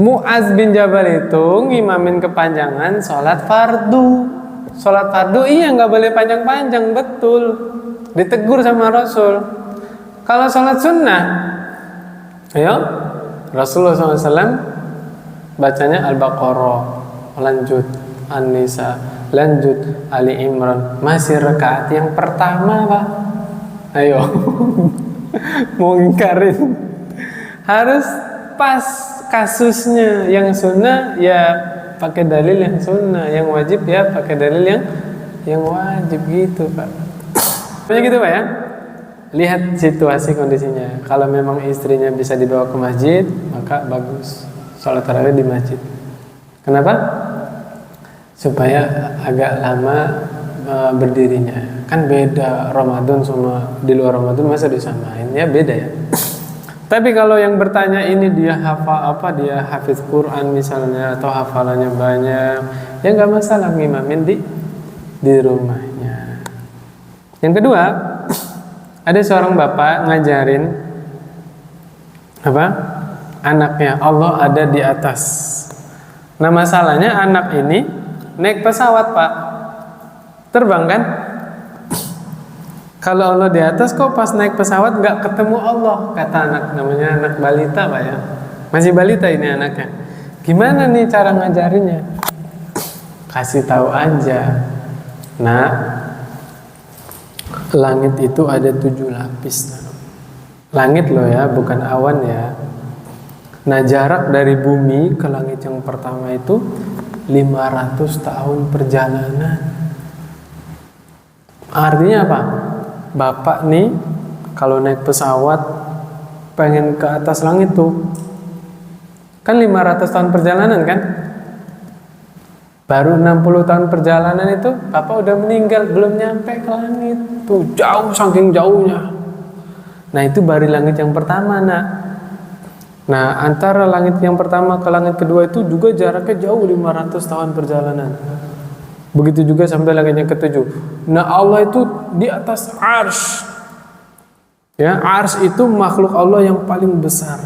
Mu'adz bin Jabal itu ngimamin kepanjangan sholat fardu. Sholat fardu iya nggak boleh panjang-panjang, betul. Ditegur sama Rasul. Kalau sholat sunnah, ayo Rasulullah SAW bacanya Al-Baqarah, lanjut An-Nisa, lanjut Ali Imran, masih rakaat yang pertama Pak. Ayo mau ngingkarin, harus pas kasusnya. Yang sunnah ya pakai dalil yang sunnah, yang wajib ya pakai dalil yang wajib gitu Pak. Pokoknya gitu Pak ya. Lihat situasi kondisinya. Kalau memang istrinya bisa dibawa ke masjid, maka bagus sholat tarawih di masjid. Kenapa? Supaya agak lama berdirinya. Kan beda Ramadan sama di luar Ramadan, masa disamain? Ya beda ya. Tapi kalau yang bertanya ini dia hafal apa, dia hafiz Quran misalnya, atau hafalannya banyak, ya nggak masalah ngimamin di rumahnya. Yang kedua, ada seorang bapak ngajarin apa? Anaknya, Allah ada di atas. Nah masalahnya anak ini naik pesawat Pak, terbang kan? Kalau Allah di atas, kok pas naik pesawat nggak ketemu Allah? Kata anak, namanya anak balita Pak ya, masih balita ini anaknya. Gimana nih cara ngajarinnya? Kasih tahu aja, nah Langit itu ada 7 lapis. Langit loh ya, bukan awan ya. Nah, jarak dari bumi ke langit yang pertama itu 500 tahun perjalanan. Artinya apa? Bapak nih kalau naik pesawat pengen ke atas langit tuh, kan 500 tahun perjalanan kan? Baru 60 tahun perjalanan itu Bapak udah meninggal, belum nyampe ke langit. Tuh jauh, saking jauhnya. Nah, itu baru langit yang pertama, nak. Nah, antara langit yang pertama ke langit kedua itu juga jaraknya jauh, 500 tahun perjalanan. Begitu juga sampai langit yang ketujuh. Nah, Allah itu di atas arsy. Ya, arsy itu makhluk Allah yang paling besar.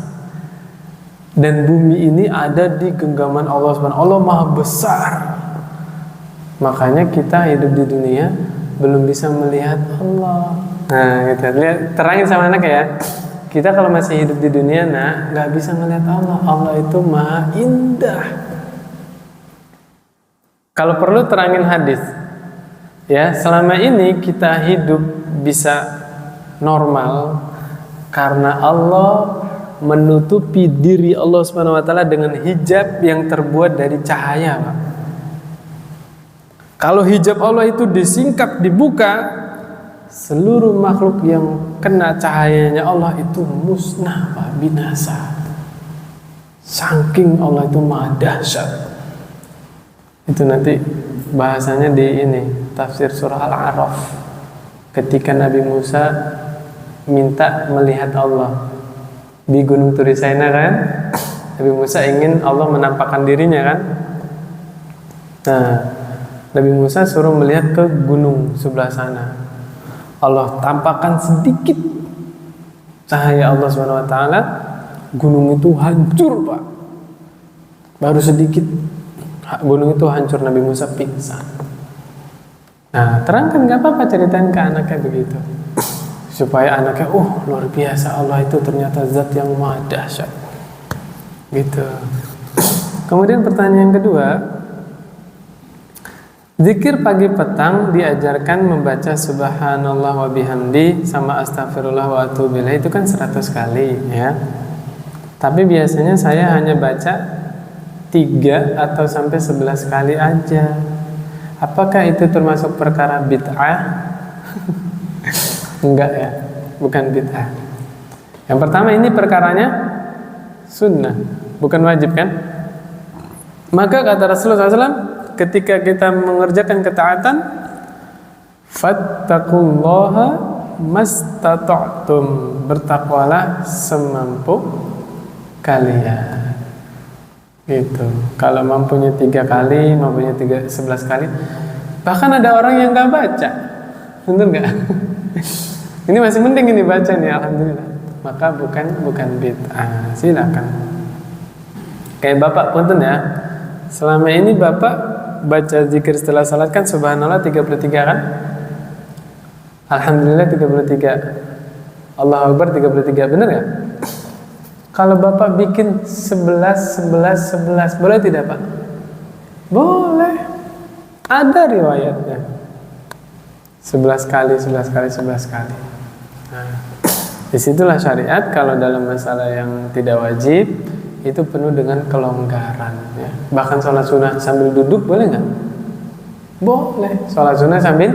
Dan bumi ini ada di genggaman Allah SWT. Allah maha besar. Makanya kita hidup di dunia belum bisa melihat Allah. Nah, kita lihat, terangin sama anak ya. Kita kalau masih hidup di dunia, nak, nggak bisa melihat Allah. Allah itu maha indah. Kalau perlu terangin hadis. Ya, selama ini kita hidup bisa normal karena Allah menutupi diri Allah Subhanahu wa taala dengan hijab yang terbuat dari cahaya, Pak. Kalau hijab Allah itu disingkap, dibuka, seluruh makhluk yang kena cahayanya Allah itu musnah, Pak, binasa. Saking Allah itu maha dahsyat. Itu nanti bahasanya di ini tafsir surah Al-A'raf. Ketika Nabi Musa minta melihat Allah di Gunung Turisaina kan, Nabi Musa ingin Allah menampakkan dirinya kan. Nah, Nabi Musa suruh melihat ke gunung sebelah sana. Allah tampakkan sedikit cahaya Allah SWT, gunung itu hancur, Pak. Baru sedikit gunung itu hancur, Nabi Musa pingsan. Nah, terangkan, gak apa-apa, ceritain ke anaknya begitu, supaya anaknya, luar biasa, Allah itu ternyata zat yang maha dahsyat. Gitu. Kemudian pertanyaan kedua, zikir pagi petang diajarkan membaca subhanallah wa bihamdi sama astagfirullah wa atubu ilaih, itu kan 100 kali ya. Tapi biasanya saya hanya baca 3 atau sampai 11 kali aja. Apakah itu termasuk perkara bid'ah? Enggak ya, bukan bid'ah. Yang pertama, ini perkaranya sunnah, bukan wajib kan? Maka kata Rasulullah SAW, ketika kita mengerjakan ketaatan, fattaqullaha mastata'tum, bertakwalah semampu kalian. Gitu. Kalau mampunya 3 kali, mampunya 11 kali. Bahkan ada orang yang nggak baca, bener nggak? Ini masih mending ini baca nih, alhamdulillah. Maka bukan bid'ah. Silakan. Kayak Bapak punten ya. Selama ini Bapak baca zikir setelah salat kan subhanallah 33 kan? Alhamdulillah 33. Allahu Akbar 33, bener nggak? Kalau Bapak bikin 11, boleh tidak, Pak? Boleh. Ada riwayatnya. 11 kali. Nah, disitulah syariat. Kalau dalam masalah yang tidak wajib, itu penuh dengan kelonggaran ya. Bahkan sholat sunnah sambil duduk boleh nggak? Boleh. Sholat sunnah sambil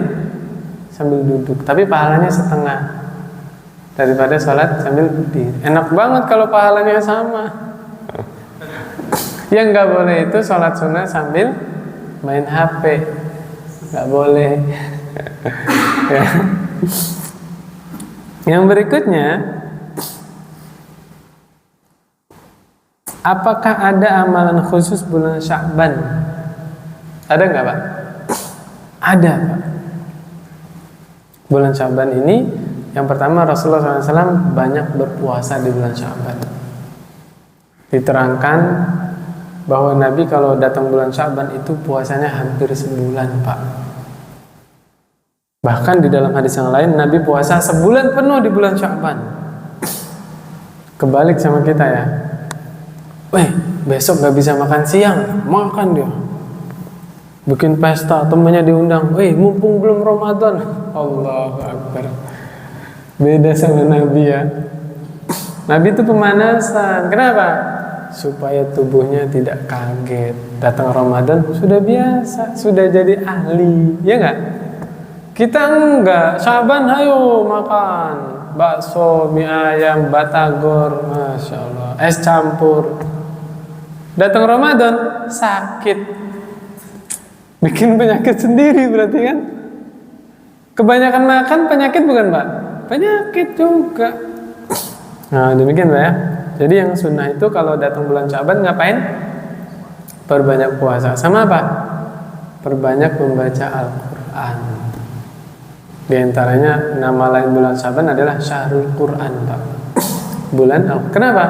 duduk, tapi pahalanya setengah daripada sholat sambil berdiri. Enak banget kalau pahalanya sama. Yang nggak boleh itu sholat sunnah sambil main HP, nggak boleh. Ya. Yang berikutnya, apakah ada amalan khusus bulan Sya'ban? Ada nggak, Pak? Ada, Pak. Bulan Sya'ban ini, yang pertama Rasulullah SAW banyak berpuasa di bulan Sya'ban. Diterangkan bahwa Nabi kalau datang bulan Sya'ban itu puasanya hampir sebulan, Pak. Bahkan di dalam hadis yang lain Nabi puasa sebulan penuh di bulan Sya'ban. Kebalik sama kita ya. Besok gak bisa makan siang, makan dia. bikin pesta, temennya diundang, mumpung belum Ramadan. Allahu Akbar. Beda sama Nabi ya. Nabi itu pemanasan. Kenapa? Supaya tubuhnya tidak kaget. Datang Ramadan sudah biasa, sudah jadi ahli, ya enggak? Kita enggak. Syaban ayo makan bakso, mie ayam, batagor, masya Allah, es campur. Datang Ramadan sakit. Bikin penyakit sendiri berarti kan? Kebanyakan makan penyakit bukan Pak? Penyakit juga. Nah demikian Pak ya. Jadi yang sunnah itu kalau datang bulan Syaban ngapain? Perbanyak puasa. Sama apa? Perbanyak membaca Al-Quran. Di antaranya nama lain bulan Syaban adalah Syahrul Quran Pak. Bulan Al-Quran. Kenapa?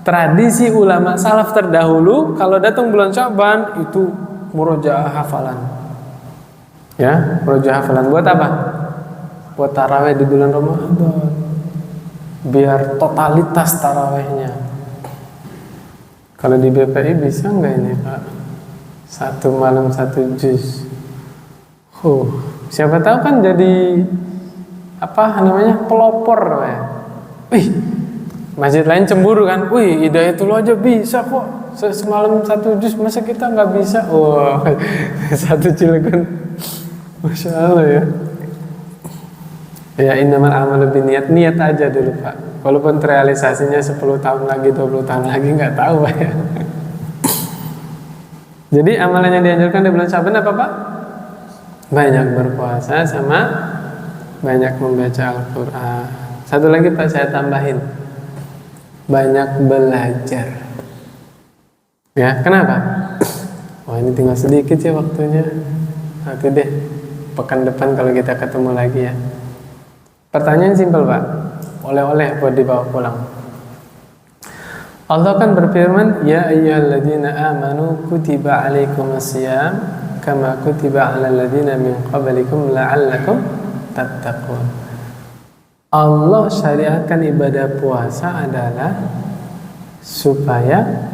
Tradisi ulama salaf terdahulu kalau datang bulan Syaban itu murojaah hafalan. Ya, murojaah hafalan buat apa? Buat tarawih di bulan Ramadan. Biar totalitas tarawihnya. Kalau di BPI bisa nggak ini Pak? 1 malam 1 juz. Siapa tahu kan jadi apa namanya pelopor ya. Masjid lain cemburu kan? Hidayatul aja bisa kok. Semalam 1 juz masa kita nggak bisa? Satu Cilegon, masya Allah ya. Ya innamal a'malu binniyat, niat aja dulu Pak. Walaupun realisasinya 10 tahun lagi, 20 tahun lagi nggak tahu Pak ya. Jadi amalan yang dianjurkan di bulan Syaban apa Pak? Banyak berpuasa sama banyak membaca Al-Quran. Satu lagi Pak saya tambahin, banyak belajar. Ya, kenapa? Ini tinggal sedikit ya waktunya. Nanti deh, pekan depan kalau kita ketemu lagi ya. Pertanyaan simpel Pak, oleh-oleh buat dibawa pulang. Allah kan berfirman, Ya ayyuhalladzina amanu kutiba alaikumusiyam kama kutiba alal ladzina min qablikum la'allakum tattaqun. Allah syariatkan ibadah puasa adalah supaya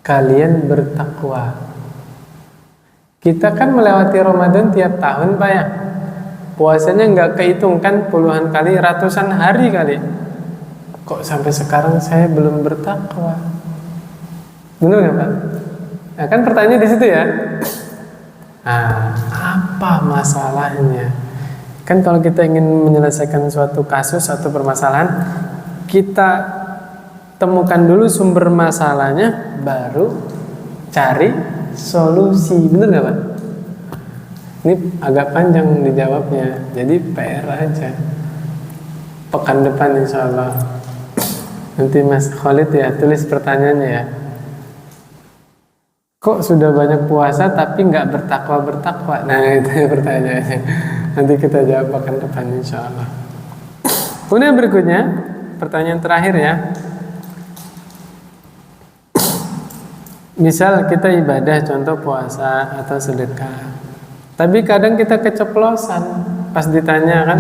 kalian bertakwa. Kita kan melewati Ramadan tiap tahun Pak ya. Puasanya nggak kehitungkan puluhan kali, ratusan hari kali. Kok sampai sekarang saya belum bertakwa? Benar nggak Pak? Nah, kan pertanyaan di situ ya. Apa masalahnya? Kan kalau kita ingin menyelesaikan suatu kasus atau permasalahan, kita temukan dulu sumber masalahnya, baru cari solusi. Bener gak Pak? Ini agak panjang dijawabnya, jadi PR aja. Pekan depan insya Allah. Nanti Mas Khalid ya tulis pertanyaannya ya. Kok sudah banyak puasa tapi nggak bertakwa? Nah itu ya pertanyaannya. Nanti kita jawab pekan depan insya Allah. Kemudian berikutnya pertanyaan terakhir ya. Misal kita ibadah, contoh puasa atau sedekah, tapi kadang kita keceplosan pas ditanya kan,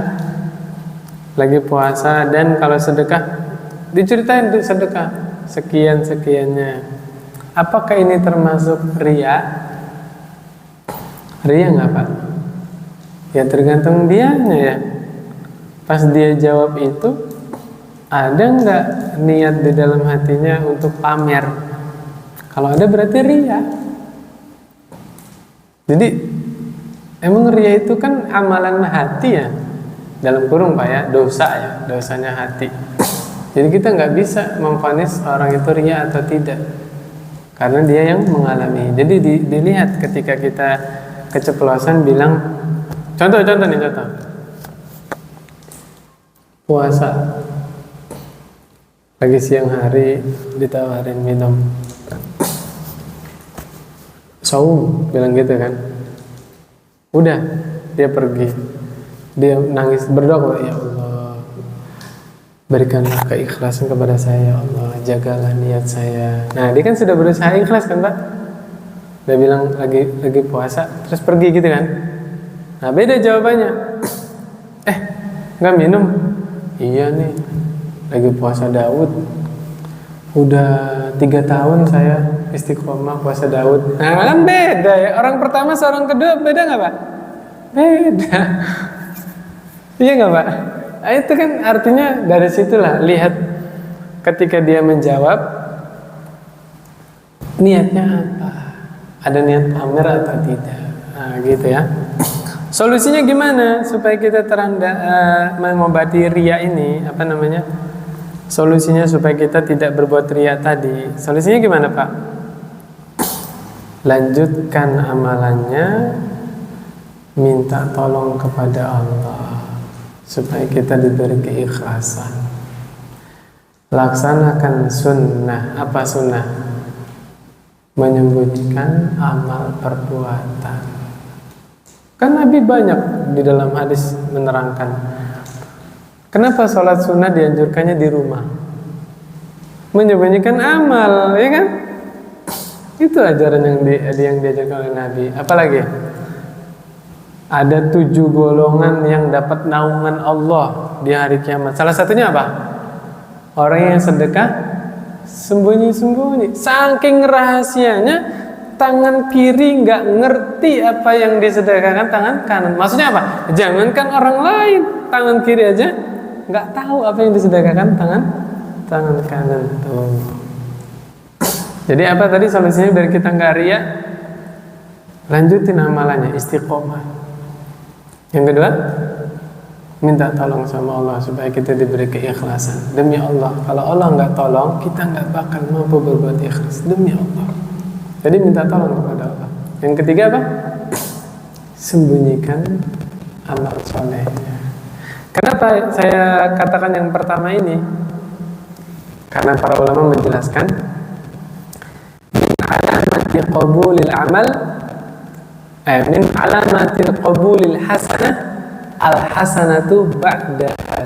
lagi puasa dan kalau sedekah diceritain tuh sedekah sekian-sekiannya. Apakah ini termasuk ria? Ria nggak Pak? Ya tergantung dianya ya. Pas dia jawab itu, ada nggak niat di dalam hatinya untuk pamer? Kalau ada berarti ria. Jadi emang ria itu kan amalan hati ya, dalam kurung Pak ya, dosa ya, dosanya hati. Jadi kita nggak bisa memvonis orang itu ria atau tidak, karena dia yang mengalami. Jadi dilihat ketika kita keceplosan bilang, contoh nih contoh. Puasa, lagi siang hari ditawarin minum. Saum bilang gitu kan. Udah dia pergi. Dia nangis berdoa, ya Allah, berikanlah keikhlasan kepada saya ya Allah, jagalah niat saya. Nah dia kan sudah berusaha ikhlas kan Pak. Dia bilang lagi puasa terus pergi gitu kan. Nah beda jawabannya. Nggak minum? Iya nih, lagi puasa Daud. Udah 3 tahun saya istiqomah puasa Daud. Nah kan beda ya. Orang pertama seorang kedua beda nggak Pak? Beda. Iya nggak Pak? Nah, itu kan artinya dari situlah lihat ketika dia menjawab niatnya apa? Ada niat pamer atau tidak? Nah gitu ya. Solusinya gimana supaya kita mengobati ria ini? Apa namanya? Solusinya supaya kita tidak berbuat ria tadi. Solusinya gimana Pak? Lanjutkan amalannya, minta tolong kepada Allah supaya kita diberi keikhlasan. Laksanakan sunnah. Apa sunnah? Menyembunyikan amal perbuatan. Kan Nabi banyak di dalam hadis menerangkan kenapa sholat sunnah dianjurkannya di rumah, menyembunyikan amal, ya kan? Itu ajaran yang diajarkan oleh Nabi. Apalagi ada 7 golongan yang dapat naungan Allah di hari kiamat. Salah satunya apa? Orang yang sedekah sembunyi-sembunyi. Saking rahasianya, tangan kiri nggak ngerti apa yang disedekahkan tangan kanan. Maksudnya apa? Jangankan orang lain, tangan kiri aja nggak tahu apa yang disedekahkan tangan kanan tuh. Jadi apa tadi solusinya biar kita nggak riya? Lanjutin amalannya, istiqomah. Yang kedua, minta tolong sama Allah supaya kita diberi keikhlasan. Demi Allah, kalau Allah nggak tolong, kita nggak bakal mampu berbuat ikhlas. Demi Allah. Jadi minta tolong kepada Allah. Yang ketiga apa? Sembunyikan amal solehnya. Kenapa saya katakan yang pertama ini? Karena para ulama menjelaskan min alamatil qabulil amal min alamatil qabulil hasanah al hasanatu ba'daha.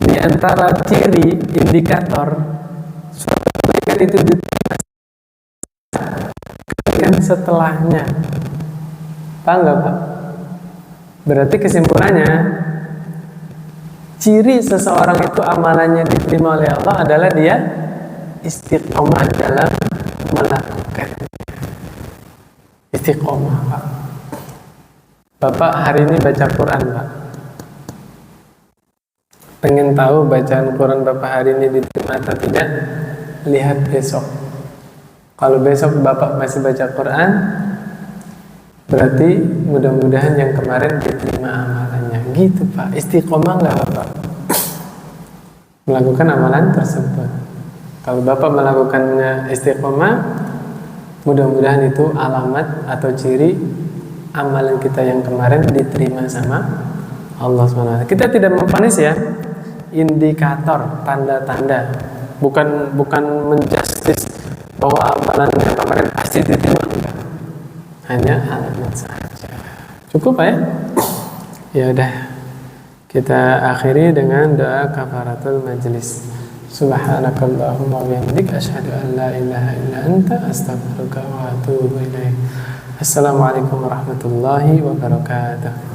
Di antara ciri indikator suatu kebaikan itu kan setelahnya. Paham nggak Pak? Berarti kesimpulannya, ciri seseorang itu amalannya diterima oleh Allah adalah dia istiqomah dalam melakukan. Istiqomah Pak. Bapak hari ini baca Quran Pak. Pengen tahu bacaan Quran Bapak hari ini diterima atau tidak? Lihat besok. Kalau besok Bapak masih baca Quran, berarti mudah-mudahan yang kemarin diterima amalannya. Gitu Pak, istiqomah nggak Bapak? Melakukan amalan tersebut. Kalau Bapak melakukannya istiqomah, mudah-mudahan itu alamat atau ciri amalan kita yang kemarin diterima sama Allah SWT. Kita tidak memvonis ya, indikator, tanda-tanda, bukan menjustis bahwa amalan yang kemarin pasti diterima, enggak. Hanya alamat saja. Cukup Pak ya? Ya udah, kita akhiri dengan doa kafaratul majlis. Subhanakallahumma wa bihamdika asyhadu an la ilaha illa anta astaghfiruka wa atubu ilaik. Assalamualaikum warahmatullahi wabarakatuh.